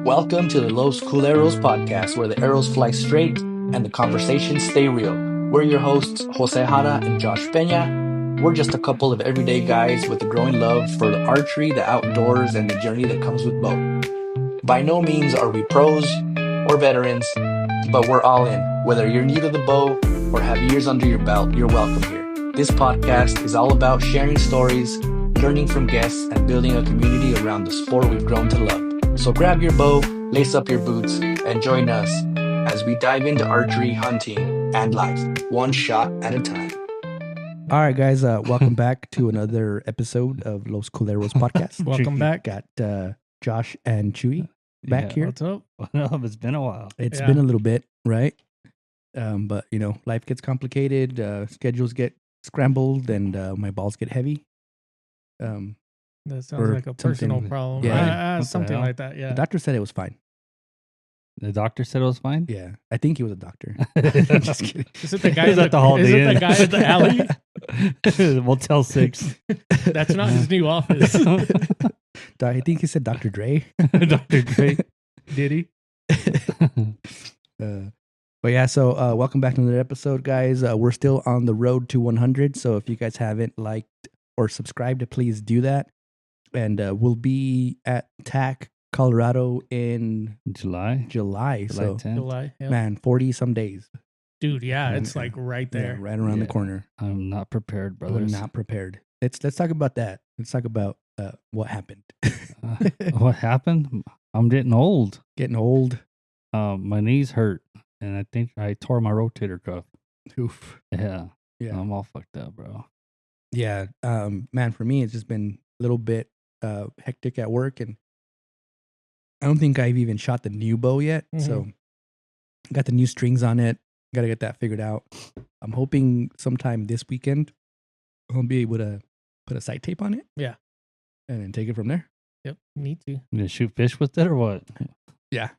Welcome to the Los Culeros podcast, where the arrows fly straight and the conversations stay real. We're your hosts, Jose Jara and Josh Peña. We're just a couple of everyday guys with a growing love for the archery, the outdoors, and the journey that comes with both. By no means are we pros or veterans, but we're all in. Whether you're new to the bow or have years under your belt, you're welcome here. This podcast is all about sharing stories, learning from guests, and building a community around the sport we've grown to love. So grab your bow, lace up your boots, and join us as we dive into archery, hunting, and life, one shot at a time. All right, guys, welcome back to another episode of Los Culeros podcast. Welcome back. Got Josh and Chewie back here. What's up? It's been a while. It's been a little bit, right? But, you know, life gets complicated, schedules get scrambled, and my balls get heavy. That sounds like a personal something- problem. yeah. Something hell? like that, yeah. The doctor said it was fine. The doctor said it was fine. Yeah, I think he was a doctor. Just kidding. Is it the guy He's at at the Holiday Is it Inn. the guy at the alley? Motel 6. That's not his new office. I think he said Dr. Dre. Dr. Dre. Did he? But yeah, so welcome back to another episode, guys. We're still on the road to 100. So if you guys haven't liked or subscribed, please do that. And we'll be at TAC Colorado in July July. So 10th. July. Yeah. man, 40 some days. Dude, yeah, it's like right there. Yeah, right around the Yeah. corner. I'm not prepared, We're brothers. not prepared. Let's talk about that. Let's talk about what happened. What happened? I'm getting old. Getting old. My knees hurt, and I think I tore my rotator cuff. Oof. Yeah. Yeah. I'm all fucked up, bro. Yeah. Man, for me, it's just been a little bit hectic at work, and I don't think I've even shot the new bow yet. So got the new strings on it. Got to get that figured out. I'm hoping sometime this weekend I'll be able to put a sight tape on it. Yeah. And then take it from there. Yep, need to. You gonna shoot fish with it or what? Yeah.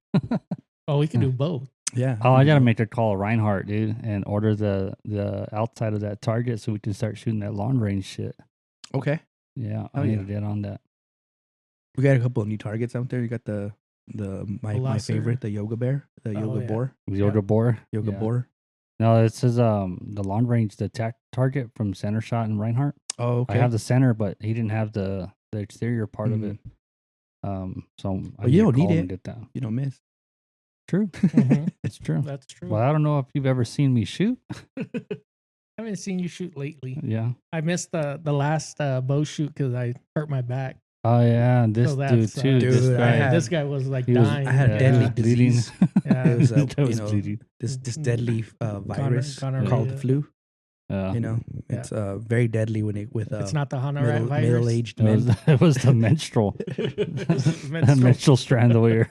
Oh, we can do both. Yeah. Oh, I gotta make a call Reinhardt, dude, and order the outside of that target so we can start shooting that long range shit. Okay. Yeah, Oh, I need yeah. to get on that. We got a couple of new targets out there. You got my Blaster. favorite, the Yoga Bear, the Yoga yeah. Boar. Yoga boar. Yoga Yeah. Boar. No, it says the long range, the TAC target from Center Shot and Reinhardt. Oh, okay. I have the center, but he didn't have the exterior part of it. So I But you need to don't need call him it. and get that. You don't miss. True, Mhm. it's true. That's true. Well, I don't know if you've ever seen me shoot. I haven't seen you shoot lately. Yeah. I missed the last bow shoot because I hurt my back. Oh yeah, and this So dude that's, too. Dude, this I guy, had- This guy was like he was- dying. I had a yeah, deadly bleeding. disease. Yeah. It was That was bleeding. this deadly virus gonorrhea, called the yeah. flu. Yeah. You know, Yeah. it's very deadly when with It's not the Honorat virus. middle-aged It was, men. it was the menstrual, Menstrual. menstrual strand over here.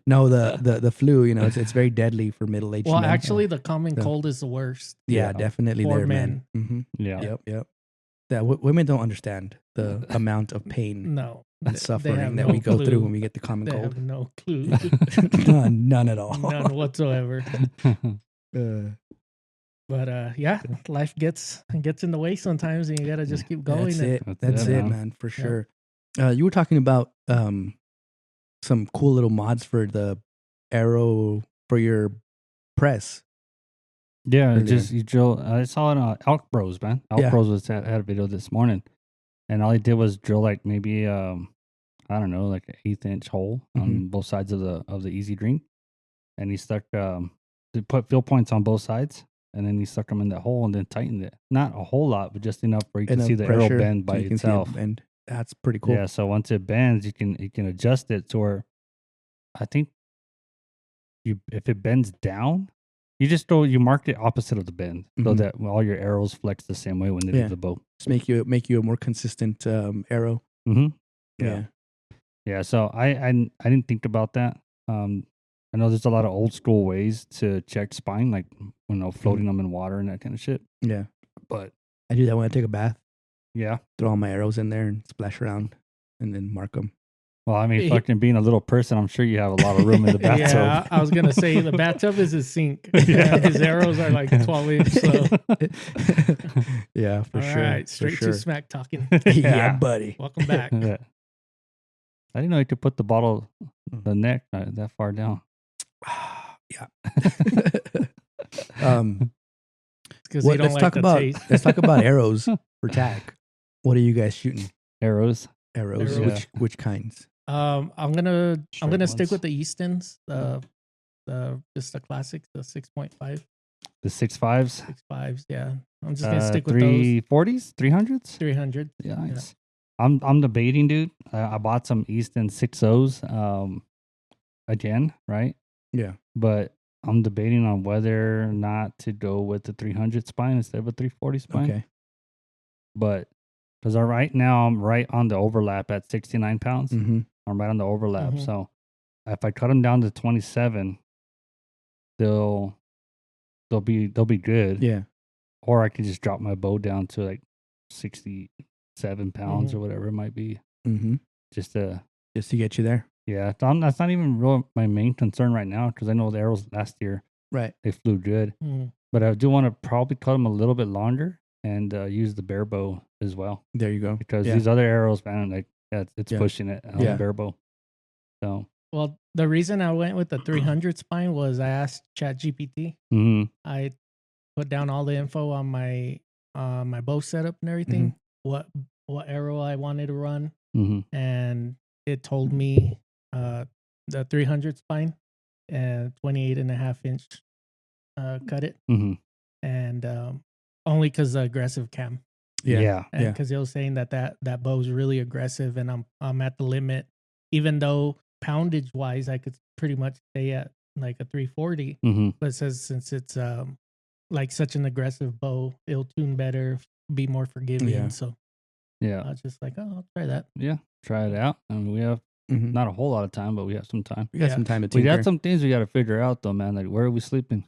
No, the flu. You know, it's very deadly for middle-aged Well, men. actually, the common Yeah. cold is the worst. yeah, yeah. definitely For there, man. Mm-hmm. Yeah. Yep. That women don't understand the amount of pain No. and They suffering have that no we go clue. through when we get the common They cold. have no clue. None at all. None whatsoever. But yeah, life gets in the way sometimes, and you gotta just keep going. That's and- it. That's That's it, it, man. man, for sure. You were talking about some cool little mods for the arrow for your press. Yeah, Earlier. just you drill. I saw it on Elk Bros, man. Elk Yeah. Bros was had a video this morning, and all he did was drill like maybe I don't know, like an 1/8 hole on both sides of the easy drink, and he stuck he put fill points on both sides, and then he stuck them in that hole and then tightened it. Not a whole lot, but just enough where you can Enough see the pressure arrow bend so by you can see it itself. bend. That's pretty cool. Yeah, so once it bends, you can adjust it to where I think if it bends down, you mark it opposite of the bend so Mhm. that all your arrows flex the same way when they Yeah. leave the bow. Just make you a more consistent arrow. Mm-hmm. Yeah. Yeah, so I didn't think about that. I know there's a lot of old school ways to check spine, like floating them in water and that kind of shit. Yeah. But I do that when I take a bath. yeah, Throw all my arrows in there and splash around and then mark them. well, I mean, He- fucking being a little person, I'm sure you have a lot of room in the bathtub. Yeah, I was gonna say the bathtub is his sink. Yeah. His arrows are like 12-inch. So Yeah, for all sure. right, for straight sure. to smack talking. Yeah, buddy. Welcome back. Yeah. I didn't know you could put the bottle, the neck that far down. Yeah. Because you don't let's like talk the about taste. let's talk about arrows for TAC. What are you guys shooting? Arrows. Arrows. Arrows. Which kinds? I'm gonna Straight stick ones. with the Eastons. Just the classics, the 6.5, The 6.5s. 6.5s. Yeah, I'm just gonna stick with those 340s, 300s. 300. Yeah, nice. I'm debating, dude. I bought some Easton 6.0s again, right? Yeah. But I'm debating on whether or not to go with the 300 spine instead of a 340 spine. Okay. But because right now I'm right on the overlap at 69 pounds. Mm-hmm. I'm right on the overlap. Mhm. So if I cut them down to 27, they'll be good. Yeah. Or I can just drop my bow down to like 67 pounds or whatever it might be. Mm-hmm. Just to get you there. Yeah, that's not even real my main concern right now because I know the arrows last year Right. they flew good, but I do want to probably cut them a little bit longer and use the bare bow as well There you go. because Yeah. these other arrows, man, like it's Yeah. pushing it on Yeah. the bare bow. So Well, the reason I went with the 300 spine was I asked ChatGPT. I put down all the info on my bow setup and everything. What arrow I wanted to run, and it told me the 300 spine and 28.5-inch cut it, and only because the aggressive cam. yeah. And because it was saying that bow is really aggressive, and I'm at the limit. Even though poundage wise, I could pretty much stay at like a 340, but it says since it's like such an aggressive bow, it'll tune better, be more forgiving. Yeah. So Yeah. I was just like, oh, I'll try that. Yeah. Try it out. I mean, we have not a whole lot of time, but we have some time. We got Yeah. some time to We tinker. got some things we got to figure out though, man. Like where are we sleeping?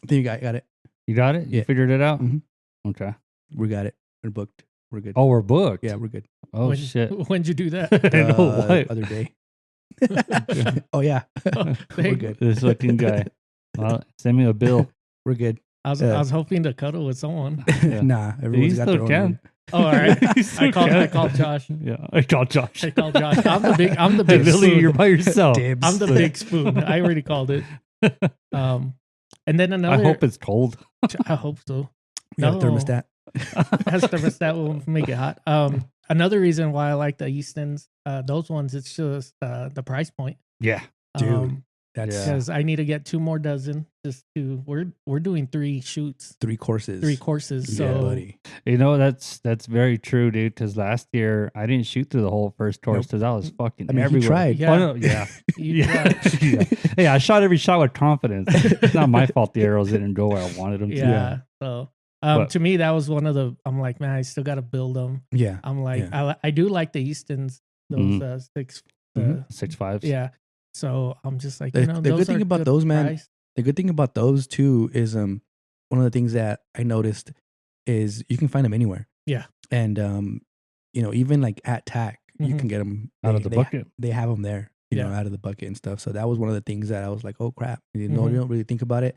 I think you got it. You got it? You Yeah. figured it out? Mhm. Okay. We got it. We're booked. We're good. Oh, we're booked. Yeah, we're good. Oh When- shit. When'd you do that? I know what. Other day. Oh yeah. We're Thank- good. This fucking guy. Well, send me a bill. We're good. I was hoping to cuddle with someone. Yeah. Nah, everyone's You got still their own can. room. Oh, all right. You still I can. called Josh. Yeah, I called Josh. I called Josh. I'm the Hey, big Billy, spoon. you're by yourself. Dibs. I'm the big spoon. I already called it. And then I another. hope it's cold. I hope so. We got a No. thermostat. Has thermostat will make it hot. Another reason why I like the Eastons, those ones, it's just the price point. Yeah. Dude. That's Yeah. Because I need to get 2 more dozen. We're doing 3 shoots, 3 courses. 3 courses. So Yeah, buddy. You know, that's very true, dude. Because last year I didn't shoot through the whole first course because I was fucking I mean, everywhere. you tried. Yeah. Oh, no, yeah. you Yeah. try. Yeah. Hey, I shot every shot with confidence. It's not my fault the arrows didn't go where I wanted them to. Yeah. So But- to me, that was one of the. I'm like, man, I still got to build them. Yeah. I'm like, Yeah. I do like the Eastons, those 6. Mhm. 6.5s. Yeah. So I'm just like, The- you know, the good those thing are about good those, man, price. The good thing about those too is one of the things that I noticed is you can find them anywhere. Yeah. And you know, even like at TAC, you Mhm. can get them Out of the bucket. They have them there, you know, Yeah. out of the bucket and stuff. So that was one of the things that I was like, oh crap, you know, Mhm. you don't really think about it.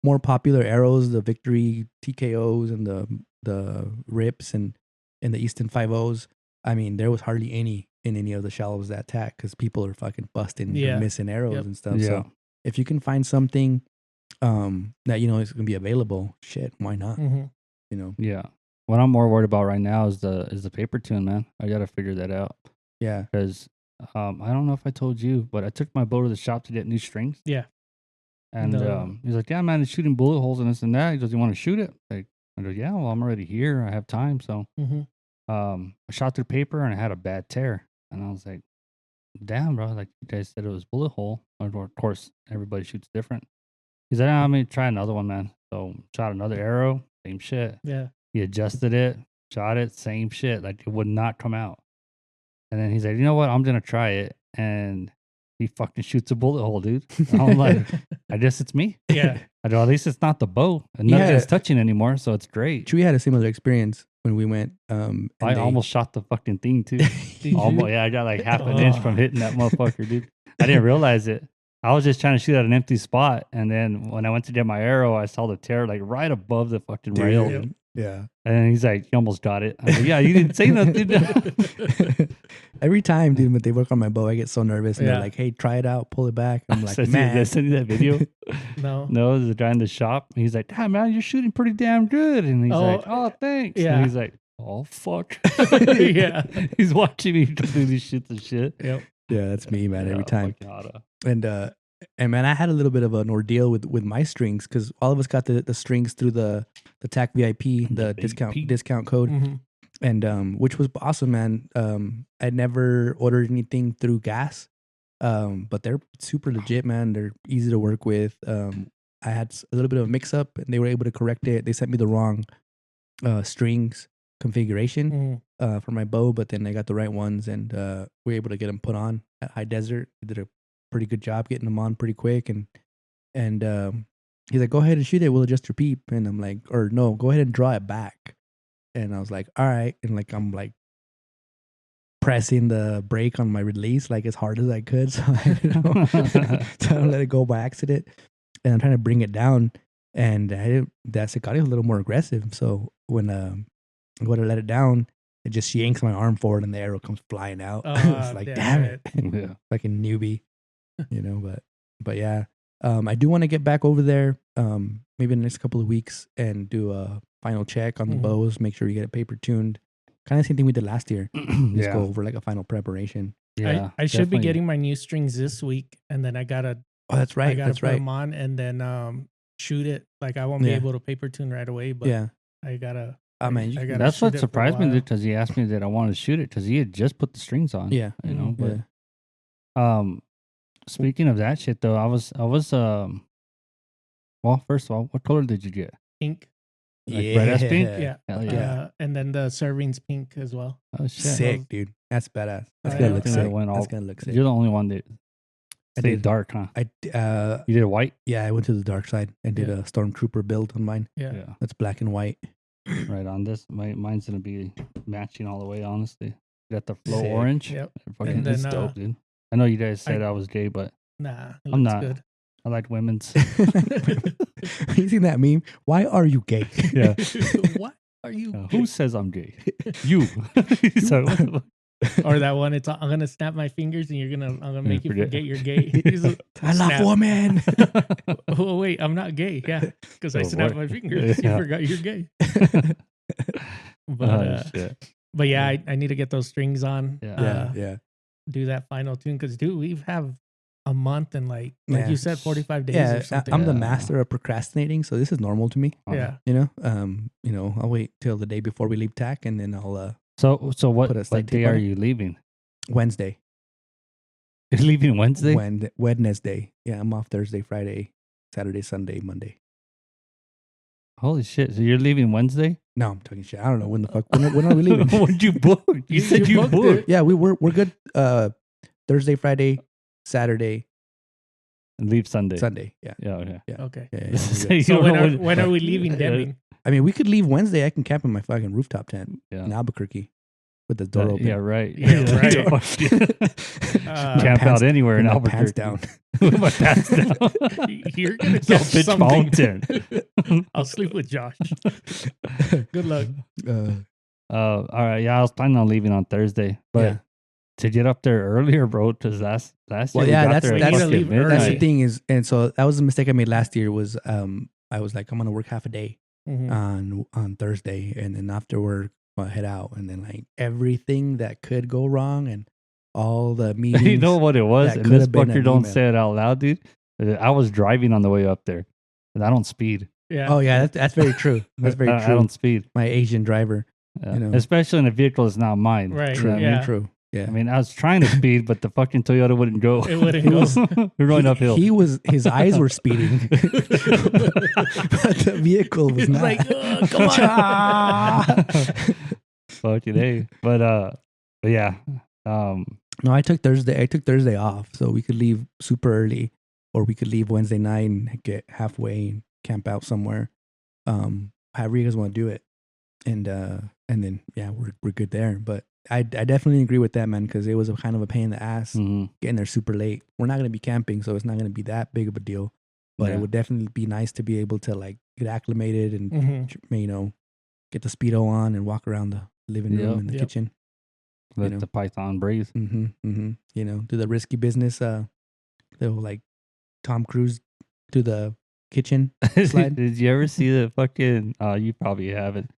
More popular arrows, the Victory TKOs and the Rips and the Easton 5.0s. I mean, there was hardly any in any of the shallows at TAC because people are fucking busting, Yeah. and missing arrows Yep. and stuff. Yeah. So if you can find something that you know is gonna be available, shit, why not? Mhm. You know, Yeah. What I'm more worried about right now is the paper tune, man. I got to figure that out yeah, because I don't know if I told you, but I took my bow to the shop to get new strings. Yeah. And No. he's like, yeah, man, it's shooting bullet holes and this and that. He goes, you want to shoot it? Like, I go, yeah, well, I'm already here. I have time. So Mhm. I shot through paper and I had a bad tear. And I was like, damn, bro. Like, you guys said it was bullet hole. Of course, everybody shoots different. He said, I'm going to try another one, man. So shot another arrow, same shit. Yeah. He adjusted it, shot it, same shit. Like, it would not come out. And then he's like, you know what? I'm going to try it. And he fucking shoots a bullet hole, dude. And I'm like, I guess it's me. Yeah. I go, at least it's not the bow. And Yeah. nothing's touching anymore, so it's great. Chewie had a similar experience when we went. And I they- almost shot the fucking thing, too. Did you? Almost, yeah, I got like half an inch from hitting that motherfucker, dude. I didn't realize it. I was just trying to shoot at an empty spot, and then when I went to get my arrow, I saw the tear like right above the fucking rail. Dude, yeah. And then he's like, "You almost got it." I was like, "Yeah, you didn't say nothing." Every time, dude, when they work on my bow, I get so nervous. And Yeah. they're like, hey, try it out. Pull it back. I'm like, Did I man. send you that video? No. No, there's a guy in the shop. He's like, "Damn, man, you're shooting pretty damn good." And he's like, "Oh, thanks." yeah. And he's like, "Oh, fuck." Yeah. He's watching me completely shoot the shit. Yep. Yeah, that's me, man, every Yeah, time. fucking Hada. And man, I had a little bit of an ordeal with my strings because all of us got the strings through the TAC VIP, the discount code. Mm-hmm. And which was awesome, man. I never ordered anything through gas, but they're super legit, man. They're easy to work with. I had a little bit of a mix up, and they were able to correct it. They sent me the wrong strings configuration for my bow, but then I got the right ones, and we were able to get them put on at High Desert. They did a pretty good job getting them on pretty quick, and he's like, "Go ahead and shoot it. We'll adjust your peep." And I'm like, "Or no, go ahead and draw it back." And I was like, all right. And like, I'm like pressing the brake on my release like as hard as I could. So I don't let it go by accident. And I'm trying to bring it down. And that Cicada was a little more aggressive. So when I go to let it down, it just yanks my arm forward and the arrow comes flying out. It's like, damn it. Yeah. Fucking newbie, but yeah. I do want to get back over there maybe in the next couple of weeks and do a final check on the bows, make sure you get it paper tuned. Kind of same thing we did last year. Just go over like a final preparation. Yeah, I should be getting my new strings this week, and then I gotta. Oh, that's right. I gotta that's put right. them on and then shoot it. Like I won't be able to paper tune right away, but I gotta. Oh man, that's what surprised me because he asked me that I wanted to shoot it because he had just put the strings on. Yeah, you know. But speaking of that shit though, I was well, first of all, what color did you get? Pink. Like red ass pink? Yeah. Hell yeah. And then the servings pink as well. Oh shit. Sick, dude. That's badass. That's gonna look sick. That's gonna look sick. You're the only one that stayed dark, huh? You did white? Yeah, I went to the dark side and did a Stormtrooper build on mine. Yeah. That's black and white. Right on this. Mine's gonna be matching all the way, honestly. Got the flow Sick. orange. Yep. Fucking it's dope, dude. I know you guys said I was gay, but nah, I'm not. Good. I like women's. You seen that meme? Why are you gay? Yeah. Why are you gay? Who says I'm gay? You. So, or that one, I'm gonna snap my fingers and I'm gonna make you forget you're gay. I love women. Oh wait, I'm not gay. Yeah, because I snapped my fingers. You forgot you're gay. But yeah, I need to get those strings on. Yeah. Do that final tune because we have a month and like you said 45 days or something. I'm the master of procrastinating, so this is normal to me. Yeah. I'll wait till the day before we leave TAC and then I'll So what day are you leaving? Wednesday. You're leaving Wednesday? Wednesday. Yeah, I'm off Thursday, Friday, Saturday, Sunday, Monday. Holy shit. So you're leaving Wednesday? No, I'm talking shit. I don't know when the fuck when are we leaving? When'd you book? You said you booked. Yeah, we're good. Thursday, Friday, Saturday, and leave Sunday. Yeah. Yeah. Okay. Yeah. So when are we leaving Deming? I mean, we could leave Wednesday. I can camp in my fucking rooftop tent in Albuquerque with the door open. Yeah, right. Yeah, right. Camp out anywhere in Albuquerque. Pants down. With my pants down. You're gonna get something. Mountain. I'll sleep with Josh. Good luck. All right. Yeah, I was planning on leaving on Thursday, but to get up there earlier, bro, because last year that's the thing is, and so that was the mistake I made last year. Was I was like, I'm gonna work half a day on Thursday, and then after work I'll head out, and then like everything that could go wrong and all the meetings. You know what it was, and this fucker don't say it out loud, dude. I was driving on the way up there, and I don't speed. Yeah. Oh yeah, that's very true. That's very true. I don't speed. My Asian driver, especially in a vehicle that's not mine. Right. True. Yeah. True. Yeah. I mean, I was trying to speed, but the fucking Toyota wouldn't go. It wouldn't go. We're going uphill. His eyes were speeding, but the vehicle was not. Like, come on. Fucking A. But yeah. No, I took Thursday off, so we could leave super early, or we could leave Wednesday night and get halfway and camp out somewhere. However you guys want to do it, and then we're good there. But I definitely agree with that, man, because it was a kind of a pain in the ass getting there super late. We're not gonna be camping, so it's not gonna be that big of a deal. But it would definitely be nice to be able to like get acclimated and get the Speedo on and walk around the living room and the kitchen. Let the python breathe. You know, do the risky business. Little like Tom Cruise to the kitchen slide. Did you ever see the fucking? You probably haven't.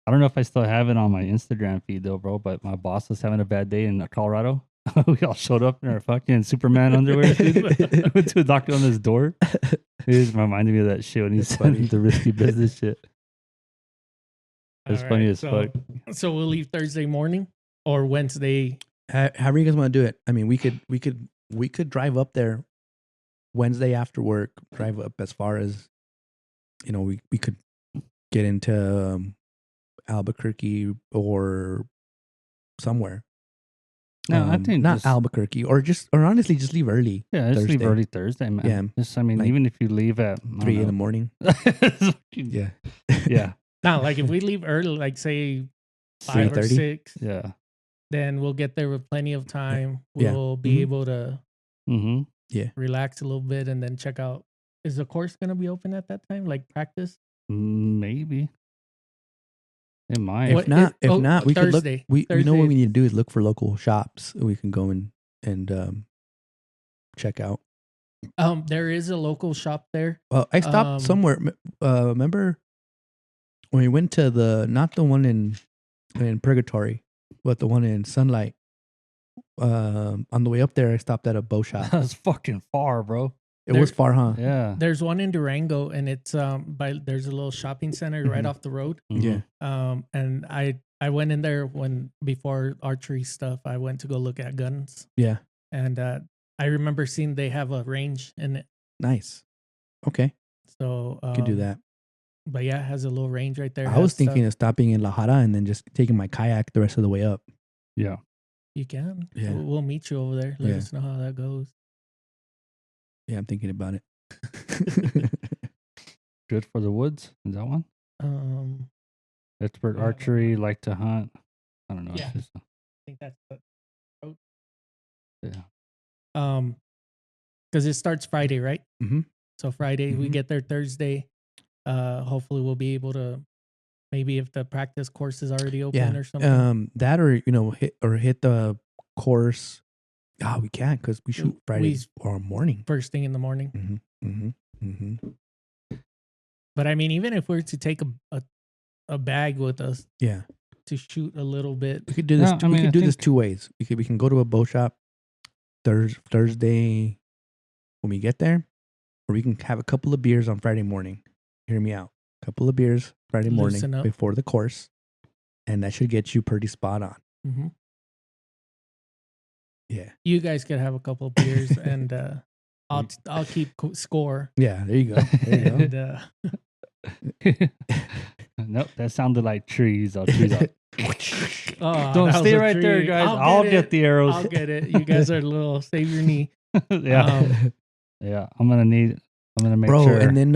I don't know if I still have it on my Instagram feed though, bro. But my boss was having a bad day in Colorado. We all showed up in our fucking Superman underwear. Dude. Went to a doctor on his door. It just reminded me of that shit when he said the risky business shit. It's funny as fuck. So we'll leave Thursday morning or Wednesday. However you guys want to do it. I mean, we could drive up there Wednesday after work. Drive up as far as, you know, we could get into Albuquerque or somewhere. No, I think not Albuquerque, or honestly, just leave early. Yeah, just leave early Thursday, man. Yeah, just, I mean, like even if you leave at 3 in the morning. Yeah, yeah. Not like if we leave early, like say 5 or 6. Yeah, then we'll get there with plenty of time. We'll be able to relax a little bit and then check out. Is the course going to be open at that time? Like practice? Maybe. It might. If not, we Thursday. Could look. We know what we need to do is look for local shops we can go and check out. There is a local shop there. Well, I stopped somewhere. Remember when we went to not the one in Purgatory, but the one in Sunlight. On the way up there, I stopped at a bow shop. That's fucking far, bro. It was far, huh? Yeah. There's one in Durango, and it's there's a little shopping center right off the road. Yeah. And I went in there before archery stuff. I went to go look at guns. Yeah. And I remember seeing they have a range in it. Nice. Okay. So could do that. But yeah, it has a little range right there. I was thinking of stopping in La Jara and then just taking my kayak the rest of the way up. Yeah. You can. Yeah. We'll meet you over there. Let us know how that goes. Yeah, I'm thinking about it. Good for the woods. Is that one? Expert archery, like to hunt. I don't know. Yeah. I think that's the road. Yeah. Because it starts Friday, right? Mm-hmm. So Friday, we get there Thursday. Hopefully we'll be able to, maybe if the practice course is already open or something. That or, hit the course. Oh, we can't because we shoot Friday or morning. First thing in the morning. But I mean, even if we were to take a bag with us, to shoot a little bit, we could do this. We could do this 2 ways. We can go to a bow shop Thursday when we get there, or we can have a couple of beers on Friday morning. Hear me out. A couple of beers Friday morning before the course, and that should get you pretty spot on. Mm-hmm. Yeah, you guys could have a couple of beers, and I'll keep score. Yeah, there you go. There you go. Nope, that sounded like trees. Don't Don't stay right there, guys. I'll get the arrows. I'll get it. You guys are a little save your knee. Yeah, yeah. I'm gonna make Bro, sure. and then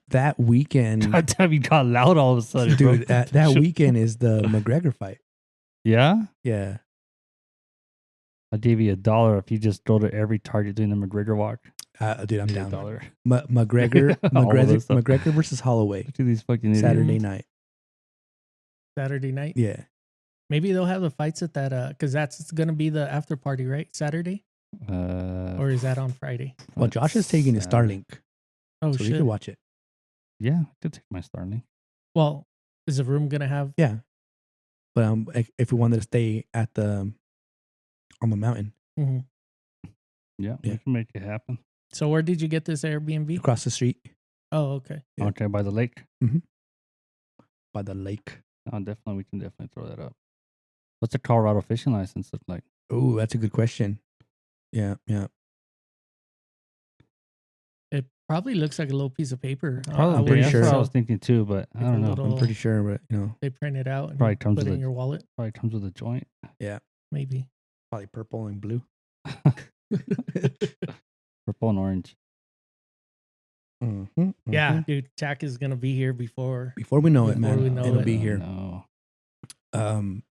that weekend, God damn, you got loud all of a sudden, dude. That weekend is the McGregor fight. Yeah, yeah. I'll give you $1 if you just throw to every target doing the McGregor walk. Dude, I'm down. McGregor versus Holloway. Look at these fucking Saturday night. Saturday night? Yeah. Maybe they'll have the fights at that, because that's going to be the after party, right? Saturday? Or is that on Friday? Well, Josh is taking his Starlink. Oh, so shit. you can watch it. Yeah, I could take my Starlink. Well, is the room going to have? Yeah. But if we wanted to stay on the mountain. Mm-hmm. Yeah, we can make it happen. So where did you get this Airbnb? Across the street. Oh, okay. Yeah. Okay, by the lake. Mm-hmm. By the lake. Oh, definitely. We can definitely throw that up. What's the Colorado fishing license look like? Oh, that's a good question. Yeah. It probably looks like a little piece of paper. I'm pretty sure. That's what I was thinking too, but I don't know. I'm pretty sure, but they print it out and probably comes put with it in your wallet. Probably comes with a joint. Yeah. Maybe. Probably purple and blue. Purple and orange. Yeah, dude, TAC is gonna be here before we know it, man. It'll be here. No. And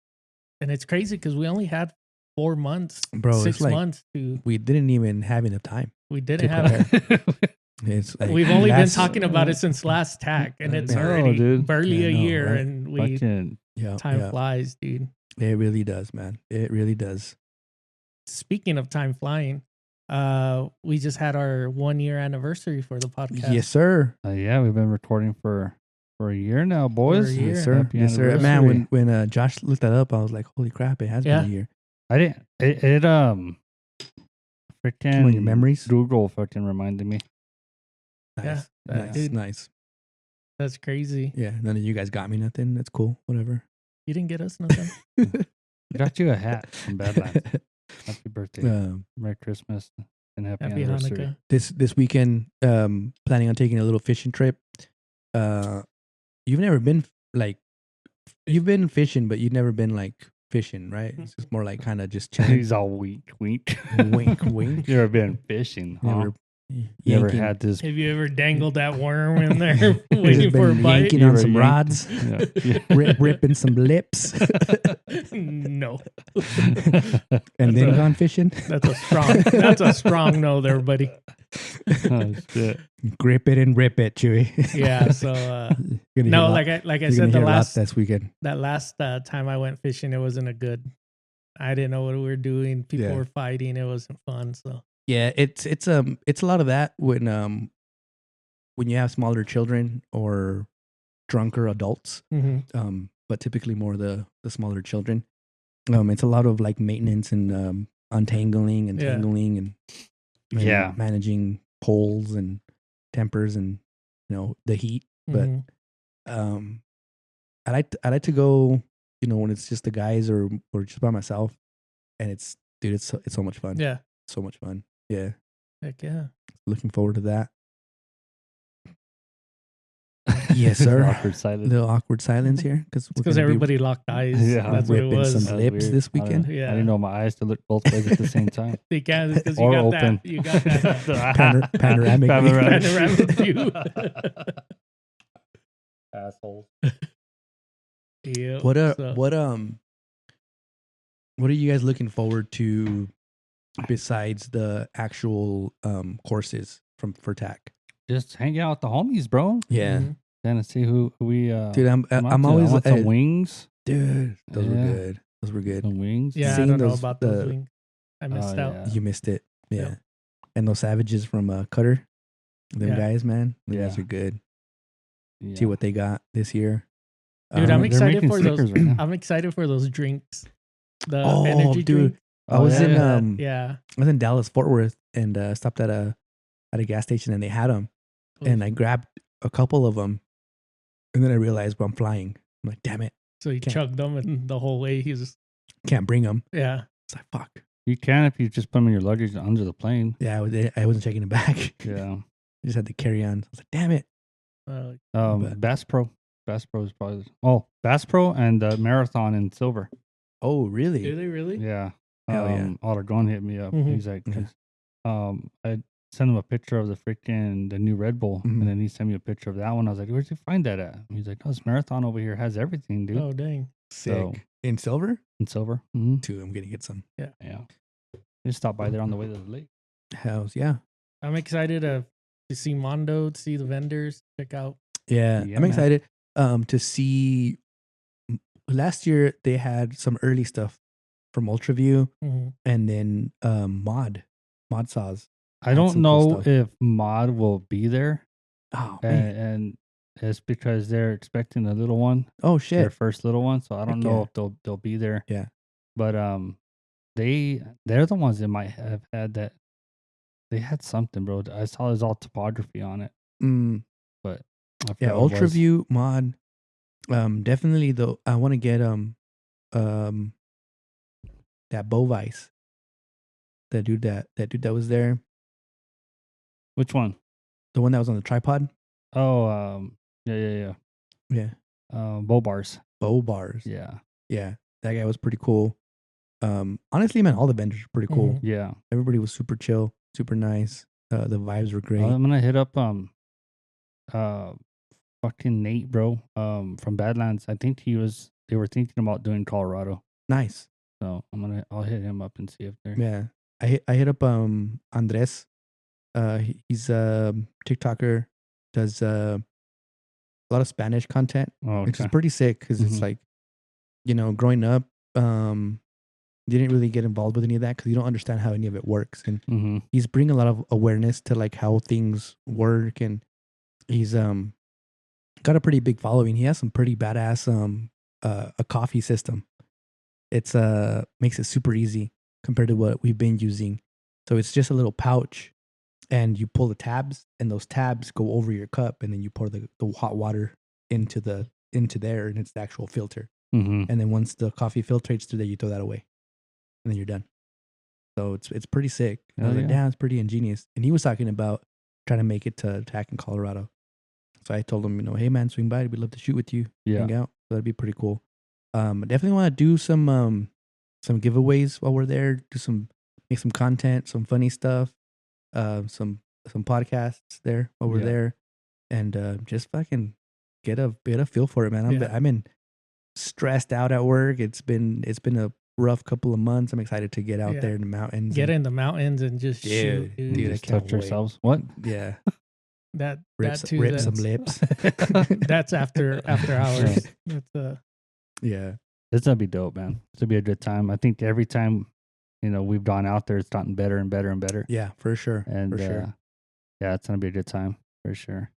it's crazy because we only had 4 months, bro. 6 months to. We didn't even have enough time. We didn't have it. It's like we've only been talking about it since last TAC, and it's already barely a year, right? and time flies, dude. It really does, man. It really does. Speaking of time flying, we just had our 1 year anniversary for the podcast. Yes, sir. Yeah, we've been recording for a year now, boys. For a year. Yes, sir. Happy Yes, sir. anniversary. Man, when Josh looked that up, I was like, holy crap, it has been a year. I didn't. It freaking Some of your memories? Google freaking reminded me. Nice. Yeah, Nice. dude. Nice. That's crazy. Yeah. None of you guys got me nothing. That's cool. Whatever. You didn't get us nothing. Got you a hat from Badlands. Happy birthday, Merry Christmas, and happy anniversary. Hanukkah. This weekend, planning on taking a little fishing trip. You've never been you've been fishing, but you've never been like fishing, right? It's just more like kind of just chilling. He's all wink. Wink. You ever been fishing? Huh? Never had this. Have you ever dangled that worm in there Just waiting for a been bite? yanking on some rods, Yeah. ripping some lips, No. and then gone fishing. That's a strong no there, buddy. Oh, shit. Grip it and rip it, Chewie. Yeah, so no, like I said, this weekend. that last time I went fishing, it wasn't a good. I didn't know what we were doing. People were fighting. It wasn't fun. So yeah, it's a lot of that when you have smaller children or drunker adults. mm-hmm. But typically more the smaller children. It's a lot of like maintenance and untangling and tangling and managing poles and tempers and the heat. But I like to go when it's just the guys or just by myself, and it's so much fun. Yeah, so much fun. Yeah, heck yeah. Looking forward to that. Yes, sir. Awkward silence. Little awkward silence here because everybody locked eyes. Yeah, that's what it ripping was. some lips this weekend. Yeah, I didn't know my eyes to look both ways at the same time. They can because Or you got open. that. You got that Panoramic. panoramic view. Assholes. Yeah. What are you guys looking forward to besides the actual courses for TAC? Just hang out with the homies, bro. Yeah. Mhm. Kind of see who we. Dude, I'm always I want some wings. Dude, those were good. Those were good. Some wings. Yeah, Seeing I don't know those- about the- those wings. I missed out. yeah. You missed it. Yeah. Yep. And those savages from Cutter, them Yeah. guys, man. Those Yeah. guys are good. Yeah. See what they got this year. Dude, Um, I'm they're excited making for those. stickers right now. I'm excited for those drinks. The Oh, energy dude. drink. I was yeah. in Yeah. I was in Dallas, Fort Worth, and stopped at a gas station, and they had them, and I grabbed a couple of them, and then I realized, well, I'm flying. I'm like, damn it, So he chugged them, and the whole way he was. can't bring them. Yeah. It's like fuck. You can if you just put them in your luggage under the plane. Yeah, I wasn't checking it back. Yeah. I just had to carry on. I was like, damn it. But- Bass Pro. Bass Pro is probably. Bass Pro and Marathon in silver. Oh, really? Do they really? Yeah. Hell yeah. Ottergon hit me up. Mhm. He's like, Yeah. I sent him a picture of the new Red Bull, Mhm. and then he sent me a picture of that one. I was like, where'd you find that at? And he's like, this Marathon over here has everything, dude. Oh dang. Sick. So- In silver? In silver. Mm-hmm. Too. I'm gonna get some. Yeah. Just stop by there on the way to the lake. Hells yeah. I'm excited to see Mondo, to see the vendors, check out. Yeah, Yeah, I'm man. excited to see. Last year they had some early stuff from UltraView, Mhm. and then mod saws. I Had don't some cool know stuff. if Mod will be there, Oh man. and it's because they're expecting a little one, Oh their shit. first little one. So I don't Heck know yeah. if they'll be there. Yeah. But they're the ones that might have had that. They had something, bro. I saw it was all topography on it, Mm, but I yeah, forgot what it was. UltraView mod. Definitely though. I want to get that Bovice. That dude that was there. Which one? The one that was on the tripod. Oh, yeah. Yeah. Bow bars. Bow bars. Yeah, Yeah. That guy was pretty cool. Honestly, man, all the vendors were pretty cool. Mhm. yeah. Everybody was super chill, super nice. The vibes were great. I'm gonna hit up fucking Nate, bro. From Badlands. I think they were thinking about doing Colorado. Nice. So I'll hit him up and see if they're. Yeah. I hit up Andres. He's a TikToker, does a lot of Spanish content, Oh, which is okay. pretty sick because it's Mhm. like, growing up, didn't really get involved with any of that because you don't understand how any of it works. And Mm-hmm. he's bringing a lot of awareness to like how things work, and he's got a pretty big following. He has some pretty badass a coffee system. It's makes it super easy compared to what we've been using. So it's just a little pouch, and you pull the tabs, and those tabs go over your cup, and then you pour the hot water into there, and it's the actual filter. Mm-hmm. And then once the coffee filtrates through there, you throw that away, and then you're done. So it's pretty sick. I was like, yeah, it's pretty ingenious. And he was talking about trying to make it to TAC in Colorado. So I told him, hey man, swing by. We'd love to shoot with you, hang out. So that'd be pretty cool. I definitely want to do some giveaways while we're there. Make some content, some funny stuff, some podcasts there while we're there, and just fucking get a feel for it, man. I've been stressed out at work. It's been a rough couple of months. I'm excited to get out there in the mountains. Get in the mountains and just shoot, dude. Just touch ourselves. What? Yeah. Rip some lips. That's after hours. That's yeah. This gonna be dope, man. This will be a good time. I think every time, we've gone out there, it's gotten better and better and better. Yeah, for sure. And for sure. Yeah, it's gonna be a good time for sure.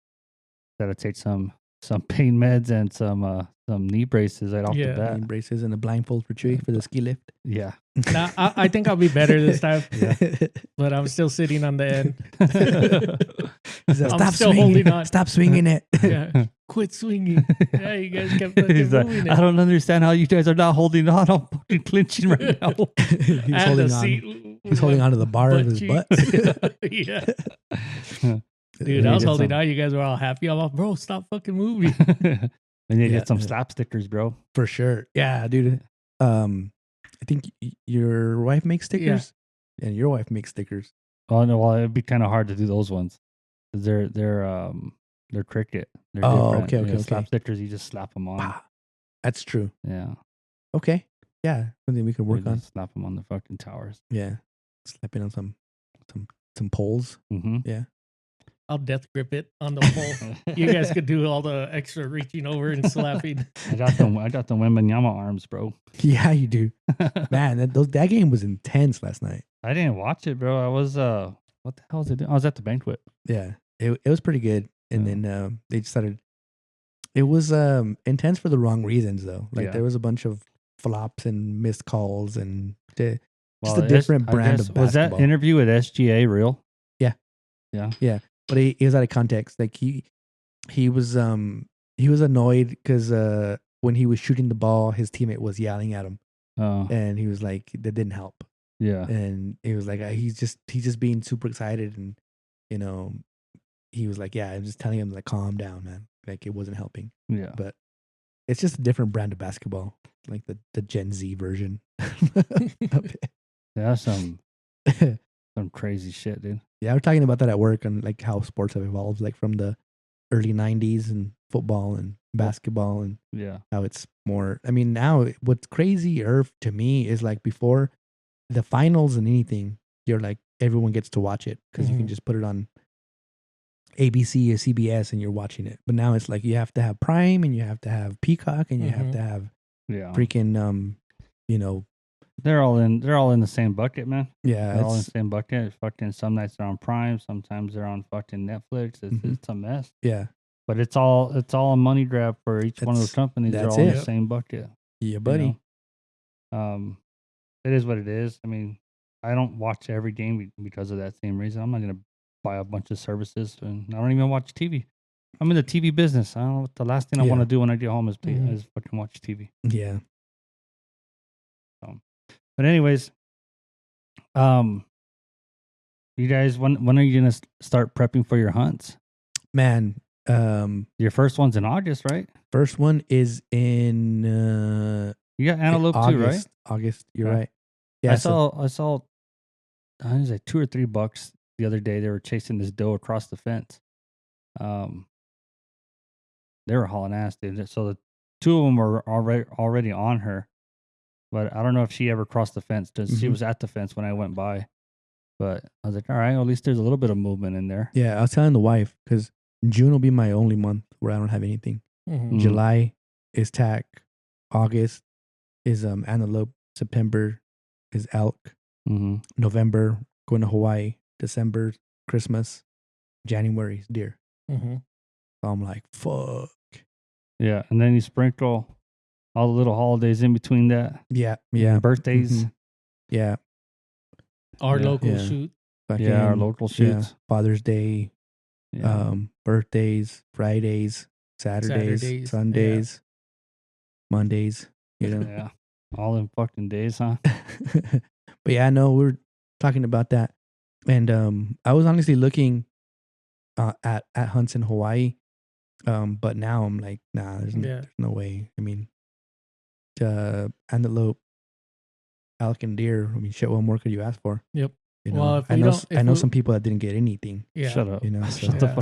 Gotta take some pain meds and some knee braces right off the bat. Knee braces and a blindfold for Chewie for the ski lift. Yeah. Now, I think I'll be better this time. But I'm still sitting on the end. Stop swinging. Holding on. Stop swinging it. Yeah. Quit swinging. Yeah, you guys kept moving it. I don't understand how you guys are not holding on. I'm fucking clinching right now. He's holding on. He's holding onto the bar of his butt. Yeah. Dude, I was holding on. You guys were all happy. I'm like, bro, stop fucking moving. And you get some slap stickers, bro. For sure. Yeah, dude. I think your wife makes stickers, and your wife makes stickers. Oh no, well, it'd be kind of hard to do those ones. They're cricket. They're different. Okay. Slap stickers, you just slap them on. Ah, that's true. Yeah. Okay. Yeah, something we can work on. Slap them on the fucking towers. Yeah, slapping on some poles. Mm-hmm. Yeah. I'll death grip it on the pole. You guys could do all the extra reaching over and slapping. I got the Wembanyama arms, bro. Yeah, you do. Man, that game was intense last night. I didn't watch it, bro. I was what the hell was I doing? I was at the banquet. Yeah, it was pretty good. And then they just started. It was intense for the wrong reasons, though. Like there was a bunch of flops and missed calls and just a different brand of basketball. Was that interview with SGA real? Yeah. But he was out of context. Like he was annoyed because when he was shooting the ball, his teammate was yelling at him, and he was like, "That didn't help." Yeah, and he was like, "He's just being super excited," and he was like, "Yeah, I'm just telling him like, calm down, man. Like it wasn't helping." Yeah, but it's just a different brand of basketball, like the Gen Z version. Yeah, some crazy shit, dude. Yeah, we're talking about that at work and like how sports have evolved, like from the early 90s and football and basketball and how it's more. I mean, now what's crazier to me is like before the finals and anything, you're like everyone gets to watch it because you can just put it on ABC or CBS and you're watching it. But now it's like you have to have Prime and you have to have Peacock and you have to have freaking They're all in the same bucket, man. Yeah, they're all in the same bucket. Fucking some nights they're on Prime, sometimes they're on fucking Netflix. It's a mess. Yeah, but it's all a money grab for each one of those companies. They're all in the same bucket. Yeah, buddy. It is what it is. I mean, I don't watch every game because of that same reason. I'm not gonna buy a bunch of services, and I don't even watch TV. I'm in the TV business. I don't know what the last thing I want to do when I get home is fucking watch TV. Yeah. But anyways, you guys, when are you gonna start prepping for your hunts? Man, your first one's in August, right? First one is in you got antelope August, too, right? August, you're right. Yeah, I saw I was like $2 or $3 the other day. They were chasing this doe across the fence. They were hauling ass, dude. So the two of them were already on her. But I don't know if she ever crossed the fence because she was at the fence when I went by. But I was like, all right, well, at least there's a little bit of movement in there. Yeah, I was telling the wife because June will be my only month where I don't have anything. July is TAC. August, is antelope. September is elk. Mm-hmm. November, going to Hawaii. December, Christmas. January is deer. Mm-hmm. So I'm like, fuck. Yeah, and then you sprinkle all the little holidays in between that. Yeah. Birthdays. Mhm. Yeah. Our Yeah. local Yeah. shoot. Fucking, Yeah, our local shoots. Father's Day. Yeah. Birthdays, Fridays, Saturdays, Sundays, Mondays. You know. Yeah. All in fucking days, huh? But yeah, no, we're talking about that, and I was honestly looking at hunts in Hawaii, but now I'm like, nah, there's no way. I mean, antelope, elk, and deer. I mean, shit, what more could you ask for? Yep. You know, Well, if I we know, don't- if I know we- some people that didn't get anything. Yeah. Shut up. You know, so Shut the Yeah.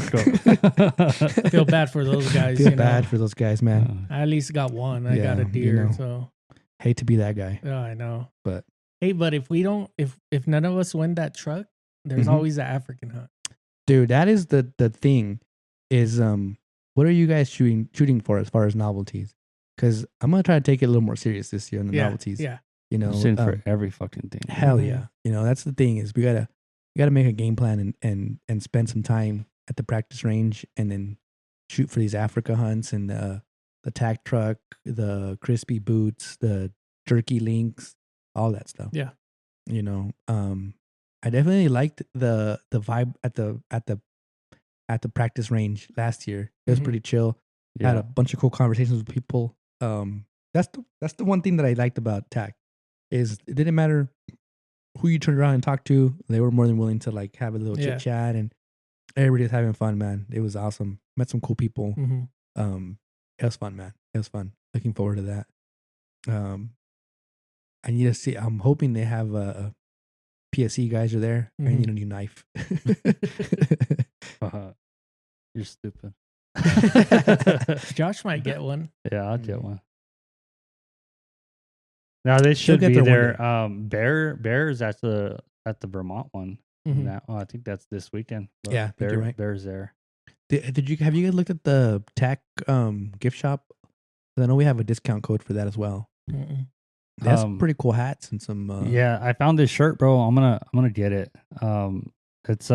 fuck up. Feel bad for those guys. feel you bad know? for those guys, man. I at least got one. I got Yeah, a you deer. know. So Hate to be that guy, yeah, I know. but Hey, but if we don't, if none of us win that truck, there's Mhm. always the African hunt. dude, that is the thing. Is what are you guys shooting for as far as novelties? Because I'm gonna try to take it a little more serious this year on the novelties. Yeah. You know, I'm sitting for every fucking thing. hell Mhm. yeah. You know, that's the thing is we gotta make a game plan and spend some time at the practice range and then shoot for these Africa hunts and the tack truck, the crispy boots, the jerky links, all that stuff. Yeah. You know, I definitely liked the vibe at the practice range last year. It was Mhm. pretty chill. Had a bunch of cool conversations with people. That's the one thing that I liked about TAC is it didn't matter who you turned around and talked to. They were more than willing to like have a little Yeah. chit chat and everybody was having fun, man. It was awesome. Met some cool people. Mm-hmm. It was fun, man. It was fun. Looking forward to that. I need to see. I'm hoping they have PSE guys are there. I need a new knife. You're stupid. Josh might get one. Yeah, I'll get one. Now they should get be there there. one Bear is at the Vermont one. Mhm. That, I think that's this weekend. But Yeah, I think you're right. Bear's there. Have you guys looked at the TAC gift shop? 'Cause I know we have a discount code for that as well. Mm-mm. That's pretty cool hats and some. Yeah, I found this shirt, bro. I'm gonna get it. It's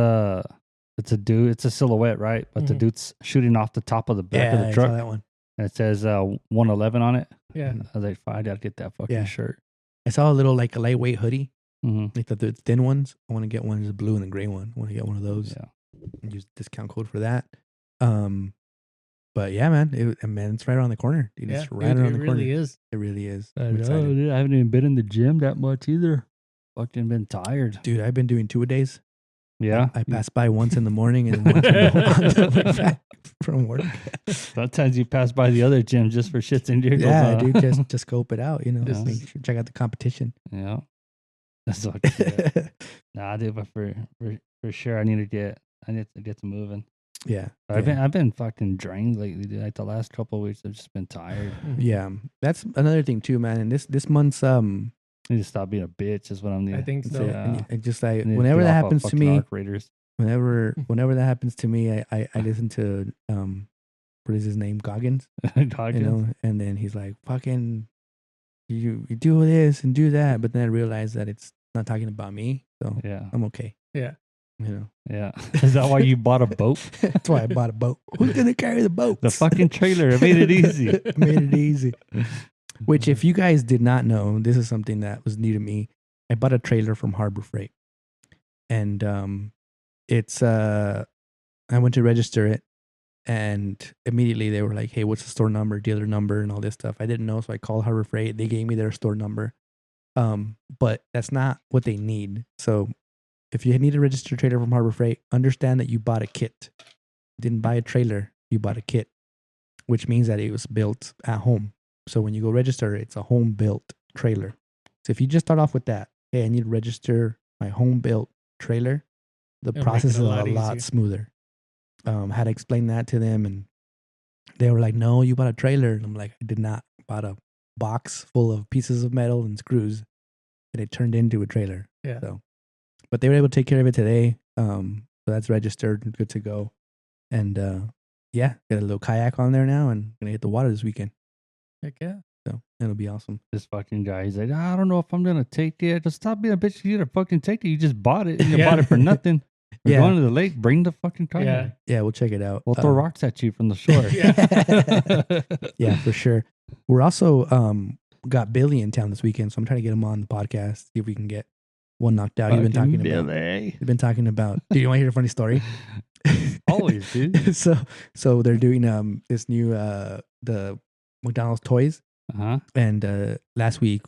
a dude. It's a silhouette, right? But the Mhm. dude's shooting off the top of the back of I the saw truck, that one. and it says 111 on it. Yeah. I was like, I gotta get that fucking Yeah. shirt. I saw a little like a lightweight hoodie, Mm-hmm. like the thin ones. I want to get one, just blue and a gray one. I want to get one of those. Yeah. And use the discount code for that. But yeah, man, it's right around the corner. Dude, Yeah, it's right dude, around it the corner. really is. It really is. I I'm know, excited. dude. I haven't even been in the gym that much either. Fucking been tired. Dude, I've been doing 2-a-days. Yeah. I pass by once in the morning and then once on the way back from work. Sometimes you pass by the other gym just for shits and giggles. Yeah, huh? dude, just scope it out, you know. Yeah. Make sure, check out the competition. Yeah. That's fucking good. Nah, dude, but for sure, I need to get to moving. Yeah. But I've been fucking drained lately, dude. Like the last couple of weeks, I've just been tired. Yeah. That's another thing too, man. And this month's I need to stop being a bitch. Is what I'm doing. I think so. Yeah. and just like I need to whenever get that off of happens to fucking me, Arc Raiders. whenever that happens to me, I listen to what is his name? Goggins. Goggins. You know, and then he's like, fucking you do this and do that, but then I realized that it's not talking about me. So Yeah. I'm okay. Yeah. You know. Yeah. Is that why you bought a boat? That's why I bought a boat. Who's gonna carry the boat? The fucking trailer. It made it easy. Made it easy. Which, if you guys did not know, this is something that was new to me. I bought a trailer from Harbor Freight, and it's I went to register it, and immediately they were like, "Hey, what's the store number, dealer number, and all this stuff?" I didn't know, so I called Harbor Freight. They gave me their store number, but that's not what they need. So, if you need a registered trailer from Harbor Freight, understand that you bought a kit. You didn't buy a trailer, you bought a kit, which means that it was built at home. So when you go register, it's a home built trailer. So if you just start off with that, hey, I need to register my home built trailer, the It'll process make is it a a lot lot easier. smoother. Had to explain that to them, and they were like, "No, you bought a trailer." And I'm like, "I did not. I bought a box full of pieces of metal and screws, and it turned into a trailer." Yeah. So, but they were able to take care of it today. So that's registered and good to go. And yeah, got a little kayak on there now, and gonna hit the water this weekend. Heck yeah. So it'll be awesome. This fucking guy, he's like, I don't know if I'm gonna take it. Just stop being a bitch. You gotta fucking take it. You just bought it. You bought it for nothing. We're going to the lake. Bring the fucking kayak. Yeah, we'll check it out. We'll throw rocks at you from the shore. Yeah, for sure. We're also got Billy in town this weekend, so I'm trying to get him on the podcast, see if we can get one knocked out. You've been talking about. Do you want to hear a funny story? Always, dude. So they're doing this new the McDonald's toys. And last week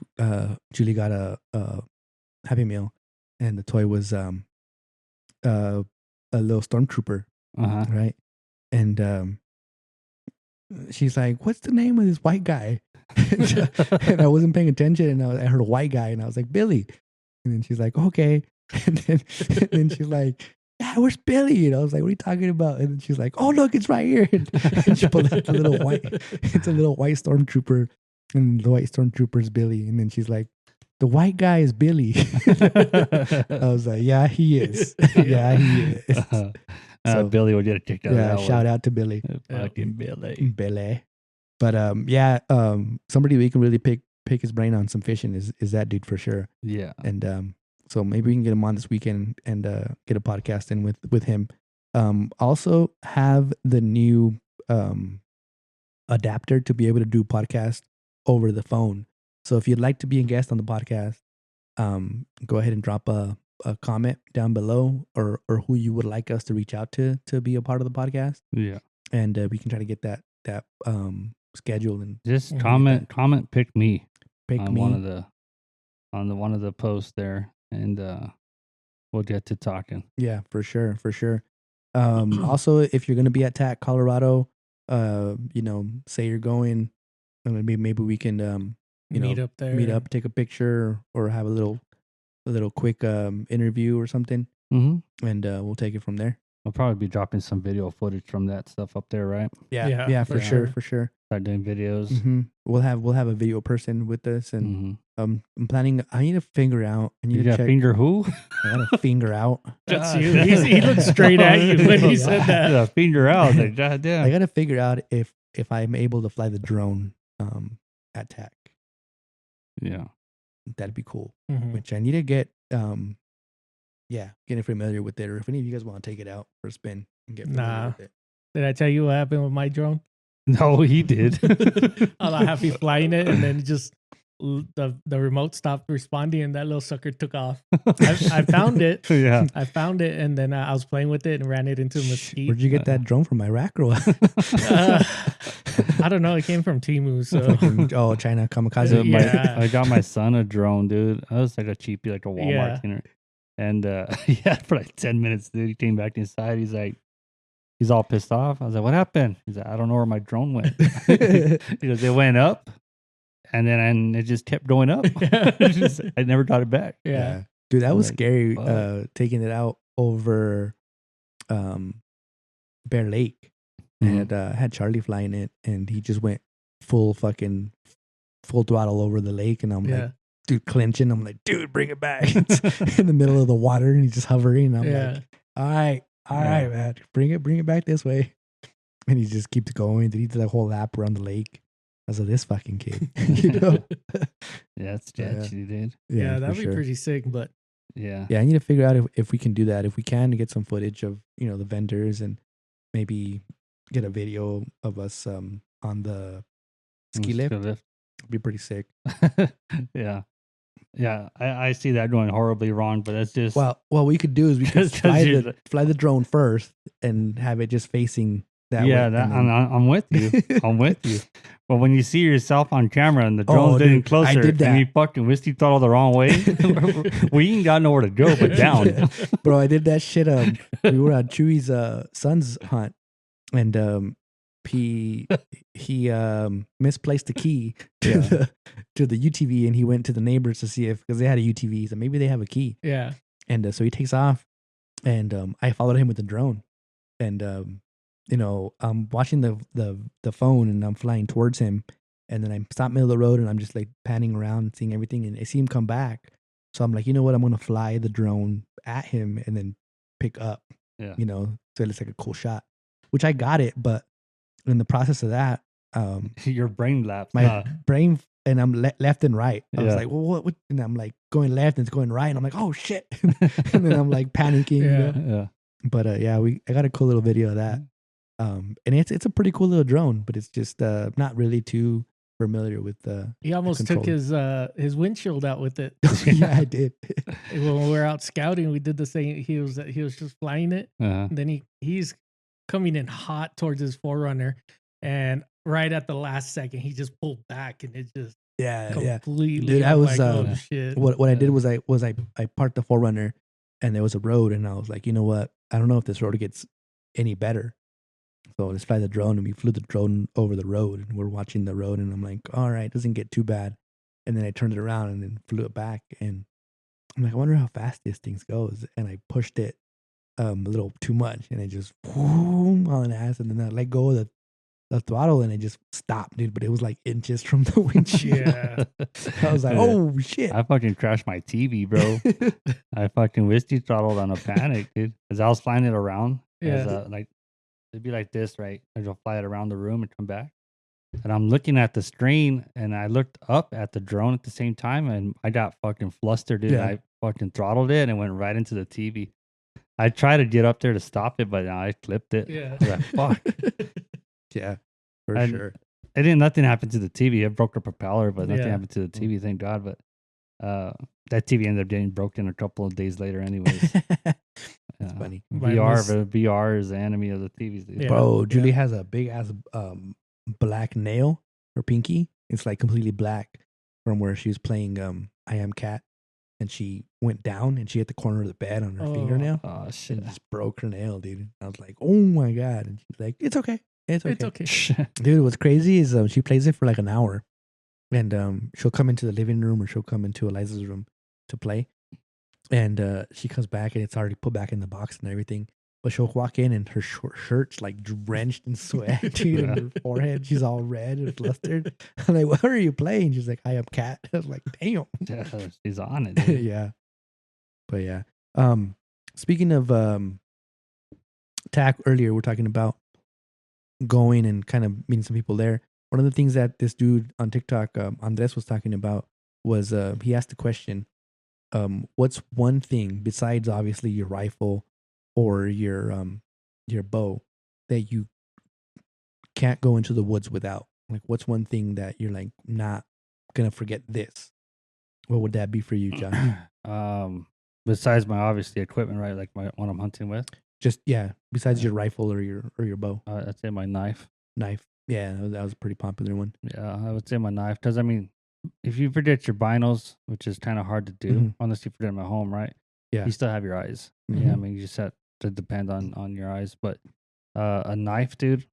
Julie got a Happy Meal, and the toy was a little stormtrooper, right? And she's like, "What's the name of this white guy?" And I wasn't paying attention, and I heard a white guy, and I was like, "Billy." And then she's like, "Okay." And then she's like, "Yeah, where's Billy?" And I was like, "What are you talking about?" And then she's like, "Oh, look, it's right here." And she pulled out the little white. It's a little white stormtrooper, and the white stormtrooper's Billy. And then she's like, "The white guy is Billy." I was like, "Yeah, he is. Yeah, he is." So, Billy will get a kick out of that. Shout out to Billy. Fucking Billy. But somebody we can really pick his brain on some fishing is that dude for sure. Yeah. And so maybe we can get him on this weekend and get a podcast in with him. Also have the new adapter to be able to do podcasts over the phone. So if you'd like to be a guest on the podcast, go ahead and drop a comment down below, or who you would like us to reach out to be a part of the podcast. Yeah. And we can try to get that schedule and just comment pick me on one of the posts there, and we'll get to talking. Yeah, for sure. Also, if you're going to be at TAC Colorado, say you're going, maybe we can meet up there, take a picture, or have a little quick interview or something, and we'll take it from there. We'll probably be dropping some video footage from that stuff up there, right? Yeah, for sure. Start doing videos. We'll have a video person with us, and I'm planning. I need to figure out. I need to check. Finger who? I gotta finger out. That's you. He looked straight at you when he said that. Yeah, finger out. Like, God damn. I gotta figure out if I'm able to fly the drone at TAC. Yeah, that'd be cool. Which I need to get. Getting familiar with it, or if any of you guys want to take it out for a spin and get familiar with it. Did I tell you what happened with my drone? No, he did. I was happy flying it, and then just the remote stopped responding, and that little sucker took off. I found it. Yeah, I found it, and then I was playing with it and ran it into a mesquite. Where'd you get that drone from? Iraq or what? I don't know. It came from Temu. So China kamikaze. I got my son a drone, dude. I was like a cheapie, like a Walmart thing. And for like 10 minutes, dude, he came back inside. He's all pissed off. I was like, "What happened?" He's like, "I don't know where my drone went." He goes, "It went up, and then it just kept going up." I never got it back. Yeah. Dude, that was scary. Taking it out over Bear Lake, and had Charlie flying it, and he just went full throttle over the lake, and I'm like, dude, clenching. I'm like, "Dude, bring it back." It's in the middle of the water, and he's just hovering. And I'm like, all right, man, bring it back this way. And he just keeps going. He did the whole lap around the lake. I was like, this fucking kid. Yeah, it's sketchy, dude. Yeah, that'd be pretty sick. But yeah, I need to figure out if we can do that. If we can, to get some footage of the vendors, and maybe get a video of us on the ski lift. It'd be pretty sick. Yeah, I see that going horribly wrong, but that's just... Well, what we could do is we could fly the drone first and have it just facing that way. Yeah, I'm with you. I'm with you. But when you see yourself on camera and the drone's getting closer, and you fucking whiskey throttle the wrong way, we ain't got nowhere to go but down. Bro, I did that shit. We were on Chewie's son's hunt, and he misplaced the key to the UTV, and he went to the neighbors to see because they had a UTV, so maybe they have a key. Yeah. And so he takes off, and I followed him with the drone, and I'm watching the phone, and I'm flying towards him, and then I stop middle of the road, and I'm just like panning around and seeing everything, and I see him come back. So I'm like, you know what? I'm gonna fly the drone at him and then pick up. Yeah. So it's like a cool shot, which I got it, but in the process of that, Your brain lapsed. my brain, and I'm left and right. I was Yeah. like, well, what? And I'm like going left and it's going right. And I'm like, oh shit. And then I'm like panicking. You know? Yeah. But yeah, I got a cool little video of that. And it's a pretty cool little drone, but it's just not really too familiar with He almost took controller. his windshield out with it. Yeah, I did. When we were out scouting, we did the same. He was just flying it. Uh-huh. And then he's coming in hot towards his Forerunner, and right at the last second, he just pulled back, and it just completely. Dude, I was oh shit. What I did was I parked the Forerunner, and there was a road, and I was like, you know what? I don't know if this road gets any better. So let's fly the drone, and we flew the drone over the road, and we're watching the road, and I'm like, all right, it doesn't get too bad. And then I turned it around and then flew it back, and I'm like, I wonder how fast this thing goes. And I pushed it a little too much, and it just whoom on ass, and then I let go of the throttle, and it just stopped, dude. But it was like inches from the windshield. Yeah. I was like, oh shit! I fucking crashed my TV, bro. I fucking whiskey throttled on a panic, dude, because I was flying it around. Yeah. Like it'd be like this, right? I'll fly it around the room and come back. And I'm looking at the screen, and I looked up at the drone at the same time, and I got fucking flustered, dude. Yeah. I fucking throttled it and went right into the TV. I tried to get up there to stop it, but I clipped it. Yeah. I was like, fuck. Yeah, for sure. Nothing happened to the TV. It broke the propeller, but nothing Yeah. happened to the TV, thank God. But that TV ended up getting broken a couple of days later anyways. That's funny. VR is the enemy of the TVs. Dude. Yeah. Bro, Julie has a big ass black nail, her pinky. It's like completely black from where she was playing I Am Cat, and she went down and she hit the corner of the bed on her fingernail. Oh shit! And just broke her nail, dude. I was like, oh my God. And she's like, it's okay. It's okay. Dude, what's crazy is she plays it for like an hour, and she'll come into the living room, or she'll come into Eliza's room to play, and she comes back and it's already put back in the box and everything. But she'll walk in and her short shirt's like drenched in sweat, dude, and her forehead, she's all red and flustered. I'm like, what are you playing? She's like, I Am Cat. I was like, damn. Yeah, she's on it. Dude. Yeah. But yeah. Speaking of TAC, earlier we're talking about going and kind of meeting some people there. One of the things that this dude on TikTok, Andres, was talking about was he asked the question, what's one thing besides obviously your rifle or your bow that you can't go into the woods without? Like, what's one thing that you're like not gonna forget this? What would that be for you, John? Besides my obviously equipment, right? Like what I'm hunting with. Just besides your rifle or your bow. I'd say my knife. Yeah, that was a pretty popular one. Yeah, I would say my knife, because I mean, if you forget your binos, which is kind of hard to do, unless you forget them at home, right? Yeah, you still have your eyes. Yeah, I mean, you just have to depend on your eyes. But a knife, dude,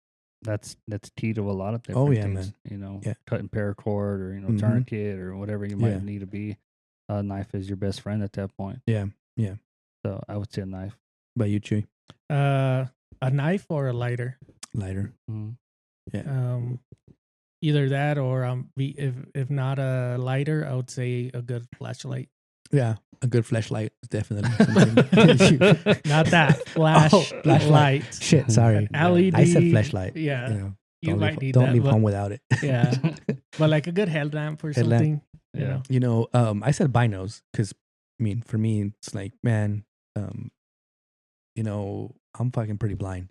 that's key to a lot of different things. Man. You know, cutting paracord or tourniquet or whatever you might need to be. A knife is your best friend at that point. Yeah. So I would say a knife. But you, Chewie? A knife or a lighter. Lighter. Yeah. Either that or if not a lighter, I would say a good flashlight. Yeah, a good flashlight is definitely not that flashlight. Shit, sorry. LED. I said flashlight. Yeah, you might need don't that, leave home without it. Yeah, but like a good headlamp or something. Yeah. You know, I said binos because I mean, for me, it's like, man, you know, I'm fucking pretty blind,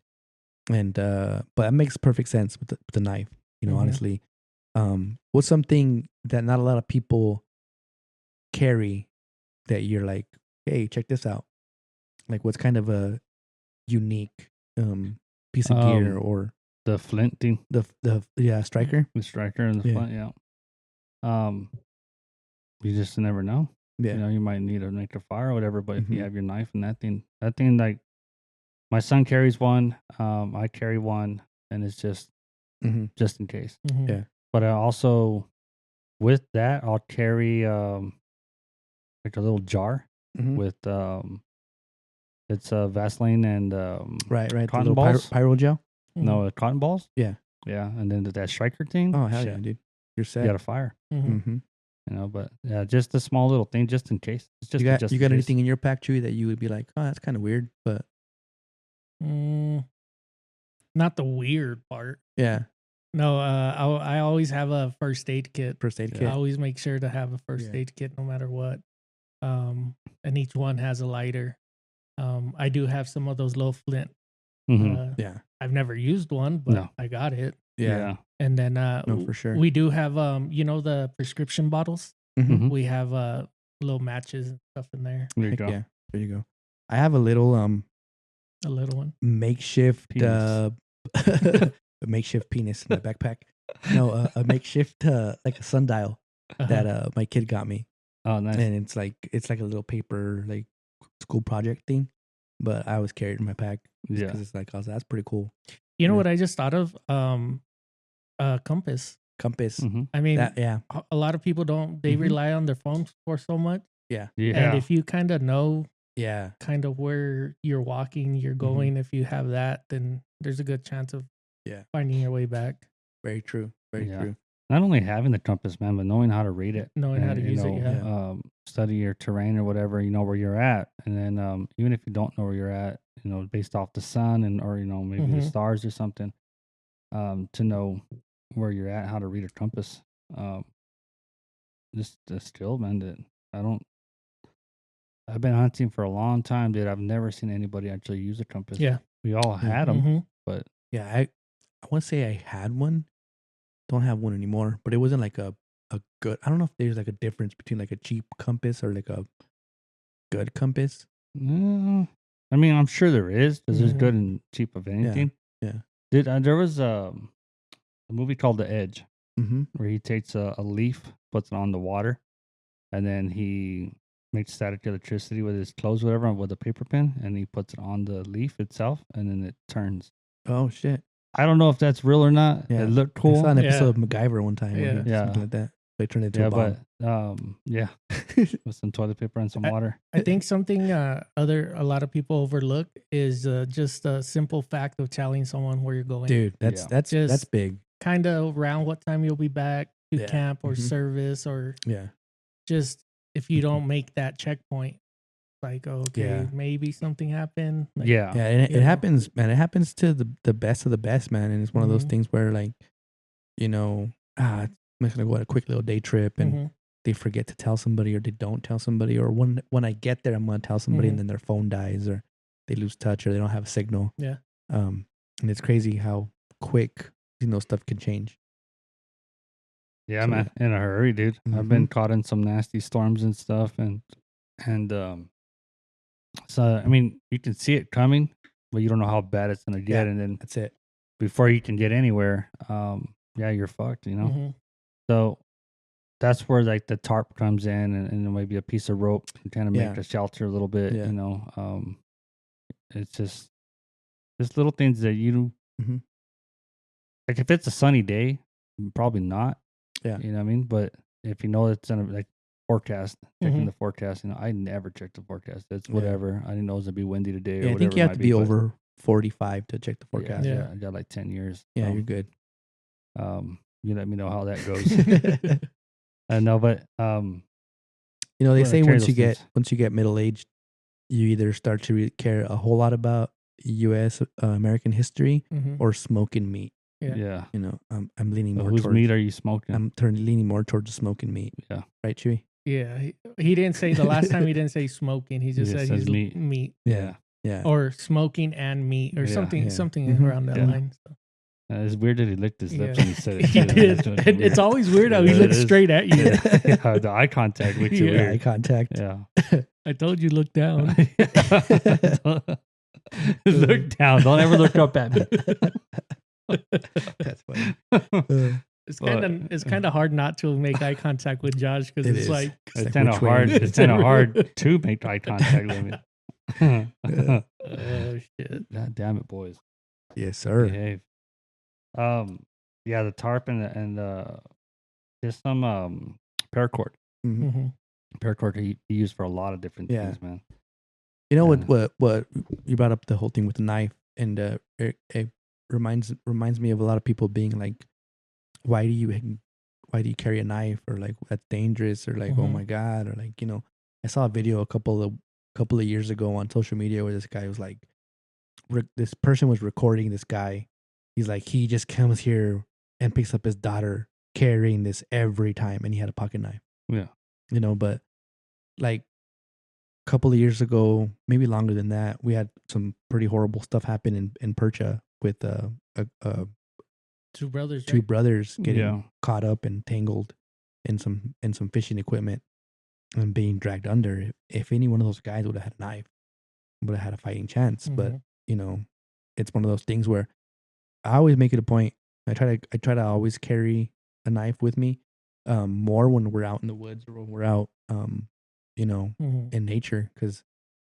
and but that makes perfect sense with the knife. You know, honestly, what's something that not a lot of people carry that you're like, hey, check this out? Like, what's kind of a unique piece of gear, or the flint thing? The striker, the striker and the flint. Yeah. You just never know. Yeah. You know, you might need to make a fire or whatever, but if you have your knife and that thing, like my son carries one, I carry one, and it's just in case. Yeah. But I also, with that, I'll carry like a little jar with it's Vaseline and right cotton balls, pyro gel. No, cotton balls. Yeah, and then that striker thing. Oh hell yeah, dude! You're set. You got a fire. You know, but yeah, just a small little thing, just in case. It's just you got anything in your pack, Chewie, that you would be like, oh, that's kind of weird, but not the weird part. Yeah, No, I always have a first aid kit. First aid I kit. always make sure to have a first Yeah. aid kit no matter what. And each one has a lighter. I do have some of those low flint. Mhm. Yeah. I've never used one, but No. I got it. Yeah. And then No, for sure. we do have the prescription bottles. Mhm. We have little matches and stuff in there. There you Heck go. yeah. There you go. I have a little A little one. makeshift Penis. a makeshift penis in my backpack. No, a makeshift like a sundial that my kid got me. Oh, nice. And it's like a little paper like school project thing, but I always carry it in my pack Yeah. because it's like that's pretty cool. You know Yeah. what I just thought of? Compass. Compass. Mhm. I mean, Yeah. a lot of people don't. They Mhm. rely on their phones for so much. Yeah. Yeah. And if you kind of know Yeah. kind of where you're walking, you're going, if you have that, then there's a good chance of Yeah. finding your way back. Very true. Very Yeah. true. Not only having the compass, man, but knowing how to read it, Knowing how and, to you use it, know, study your terrain or whatever, you know where you're at, and then even if you don't know where you're at, you know, based off the sun and or maybe the Mhm. stars or something, to know where you're at, how to read a compass, just a skill, man. That I've been hunting for a long time, dude. I've never seen anybody actually use a compass. Yeah. We all had them, Mhm. but Yeah. I want to say I had one. Don't have one anymore, but it wasn't like a good. I don't know if there's like a difference between like a cheap compass or like a good compass. no, I mean, I'm sure there is because there's Mhm. good and cheap of anything. Yeah. Dude, there was a movie called The Edge Mm-hmm. where he takes a leaf, puts it on the water, and then he makes static electricity with his clothes, whatever, with a paper pen, and he puts it on the leaf itself, and then it turns. Oh shit. I don't know if that's real or not. Yeah. It looked I cool. saw an Yeah. episode of MacGyver one time. Where he did Yeah. something like that. They turned it into Yeah, a bomb. but yeah, with some toilet paper and some water. I think something a lot of people overlook is just a simple fact of telling someone where you're going. Dude, that's Yeah. that's Just- big. Kind of around what time you'll be back to Yeah. camp or Mhm. service, or Yeah. just if you don't make that checkpoint, like, okay, Yeah. maybe something happened. Like, Yeah. Yeah, and you it know. happens, man. It happens to the best of the best, man. And it's one of those Mhm. things where, like, I'm just gonna go on a quick little day trip, and Mhm. they forget to tell somebody, or they don't tell somebody, or when I get there, I'm gonna tell somebody, Mhm. and then their phone dies, or they lose touch, or they don't have a signal. Yeah. And it's crazy how quick stuff can change. Yeah, So, man, in a hurry, dude. I've been caught in some nasty storms and stuff, and so I mean, you can see it coming, but you don't know how bad it's gonna get, Yeah. and then That's it. before you can get anywhere, yeah, you're fucked, you know. Mhm. So that's where like the tarp comes in, and maybe a piece of rope can kind of make Yeah. a shelter a little bit, Yeah. you know. It's just little things that Mhm. like if it's a sunny day, probably not. Yeah. You know what I mean? But if you know it's in a like forecast, checking Mhm. the forecast, I never check the forecast. It's Yeah. whatever. I didn't know it was gonna be windy today or Yeah, I whatever. think you it have might to be but over 45 to check the yeah, forecast. Yeah. yeah, I got like 10 years. Yeah, so, you're good. you let me know how that goes. I know, but They Well, say carry once you those things. get middle aged, you either start to care a whole lot about U.S. American history Mhm. or smoking meat. Yeah. yeah. I'm leaning So more whose towards. meat are you smoking? I'm leaning more towards smoking meat. Yeah. Right, Chewie? Yeah. He didn't say the last time he didn't say smoking. He just just said says he's meat. Yeah. Yeah. or smoking and meat or Yeah. something Yeah. something Mhm. around that Yeah. line. So. It's weird that he licked his lips Yeah. when he said it. He too. did. That's really And it's weird. always weird how he Yeah, it looks is. straight at you. Yeah, the eye contact makes it Yeah. Eye weird. contact. Yeah. I told you look down. Look down. Don't ever look up at me. That's funny. It's kind of hard not to make eye contact with Josh because It it's is. like It's like, kind of which way hard. is it? It's kind of hard to make eye contact with me. oh shit. God damn it, boys. Yes, sir. Behave. Yeah, the tarp and there's some paracord. Mhm. Mhm. Paracord he used for a lot of different Yeah. things, man. You know Yeah. what you brought up the whole thing with the knife, and it reminds me of a lot of people being like, why do you carry a knife, or like that's dangerous, or like oh Mhm. my god, or like I saw a video a couple of years ago on social media where this guy was like, this person was recording this guy. He's like, he just comes here and picks up his daughter carrying this every time, and he had a pocket knife. Yeah. You know, but like a couple of years ago, maybe longer than that, we had some pretty horrible stuff happen in Percha with two brothers. two Right? brothers getting Yeah. caught up and tangled in some fishing equipment and being dragged under. If any one of those guys would have had a knife, would have had a fighting chance. But you know, it's one of those things where I always make it a point. I try to always carry a knife with me, more when we're out in the woods or when we're out, you know, in nature, because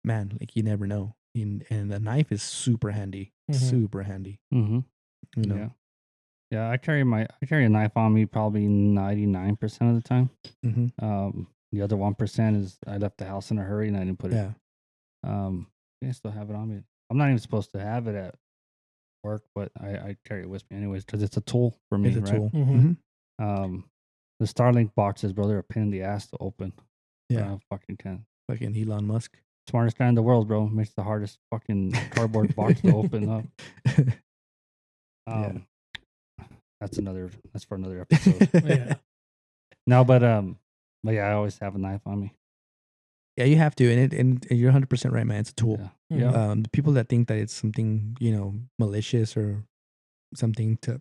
man, like you never know. And the knife is super handy, super handy. Mm-hmm. You know. Yeah, I carry a knife on me probably 99% of the time. Mm-hmm. The other 1% is I left the house in a hurry and I didn't put it. Yeah. I still have it on me. I'm not even supposed to have it at work, but I carry it with me anyways because it's a tool for me. It's a right? tool. Mm-hmm. The Starlink boxes, bro, they're a pain in the ass to open. Yeah. I fucking can. Fucking Elon Musk. Smartest guy in the world, bro. Makes the hardest fucking cardboard box to open up. Yeah. That's for another episode. Yeah. No, but yeah, I always have a knife on me. Yeah, you have to, and you're 100% right, man. It's a tool. Yeah. The people that think that it's something, you know, malicious or something to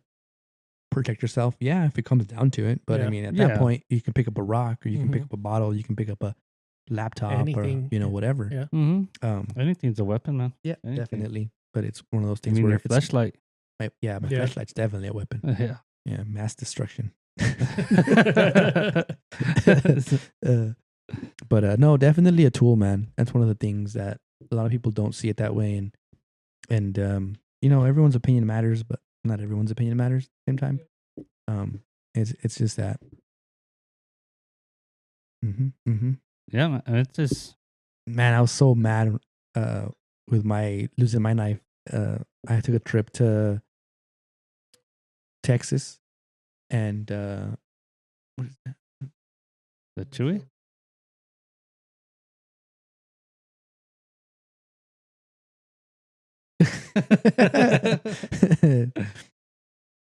protect yourself, yeah, if it comes down to it. But I mean, at that point, you can pick up a rock, or you can pick up a bottle, you can pick up a laptop, anything, or you know, whatever. Yeah. Mm-hmm. Anything's a weapon, man. Yeah, Anything. definitely. But it's one of those things You mean where your flashlight. my flashlight's definitely a weapon. Yeah. Yeah, mass destruction. But no, definitely a tool, man. That's one of the things that a lot of people don't see it that way, and you know, everyone's opinion matters, but not everyone's opinion matters at the same time. It's just that. Yeah, man. It's just, man, I was so mad with my losing my knife. I took a trip to Texas, and what is that? the Chewie.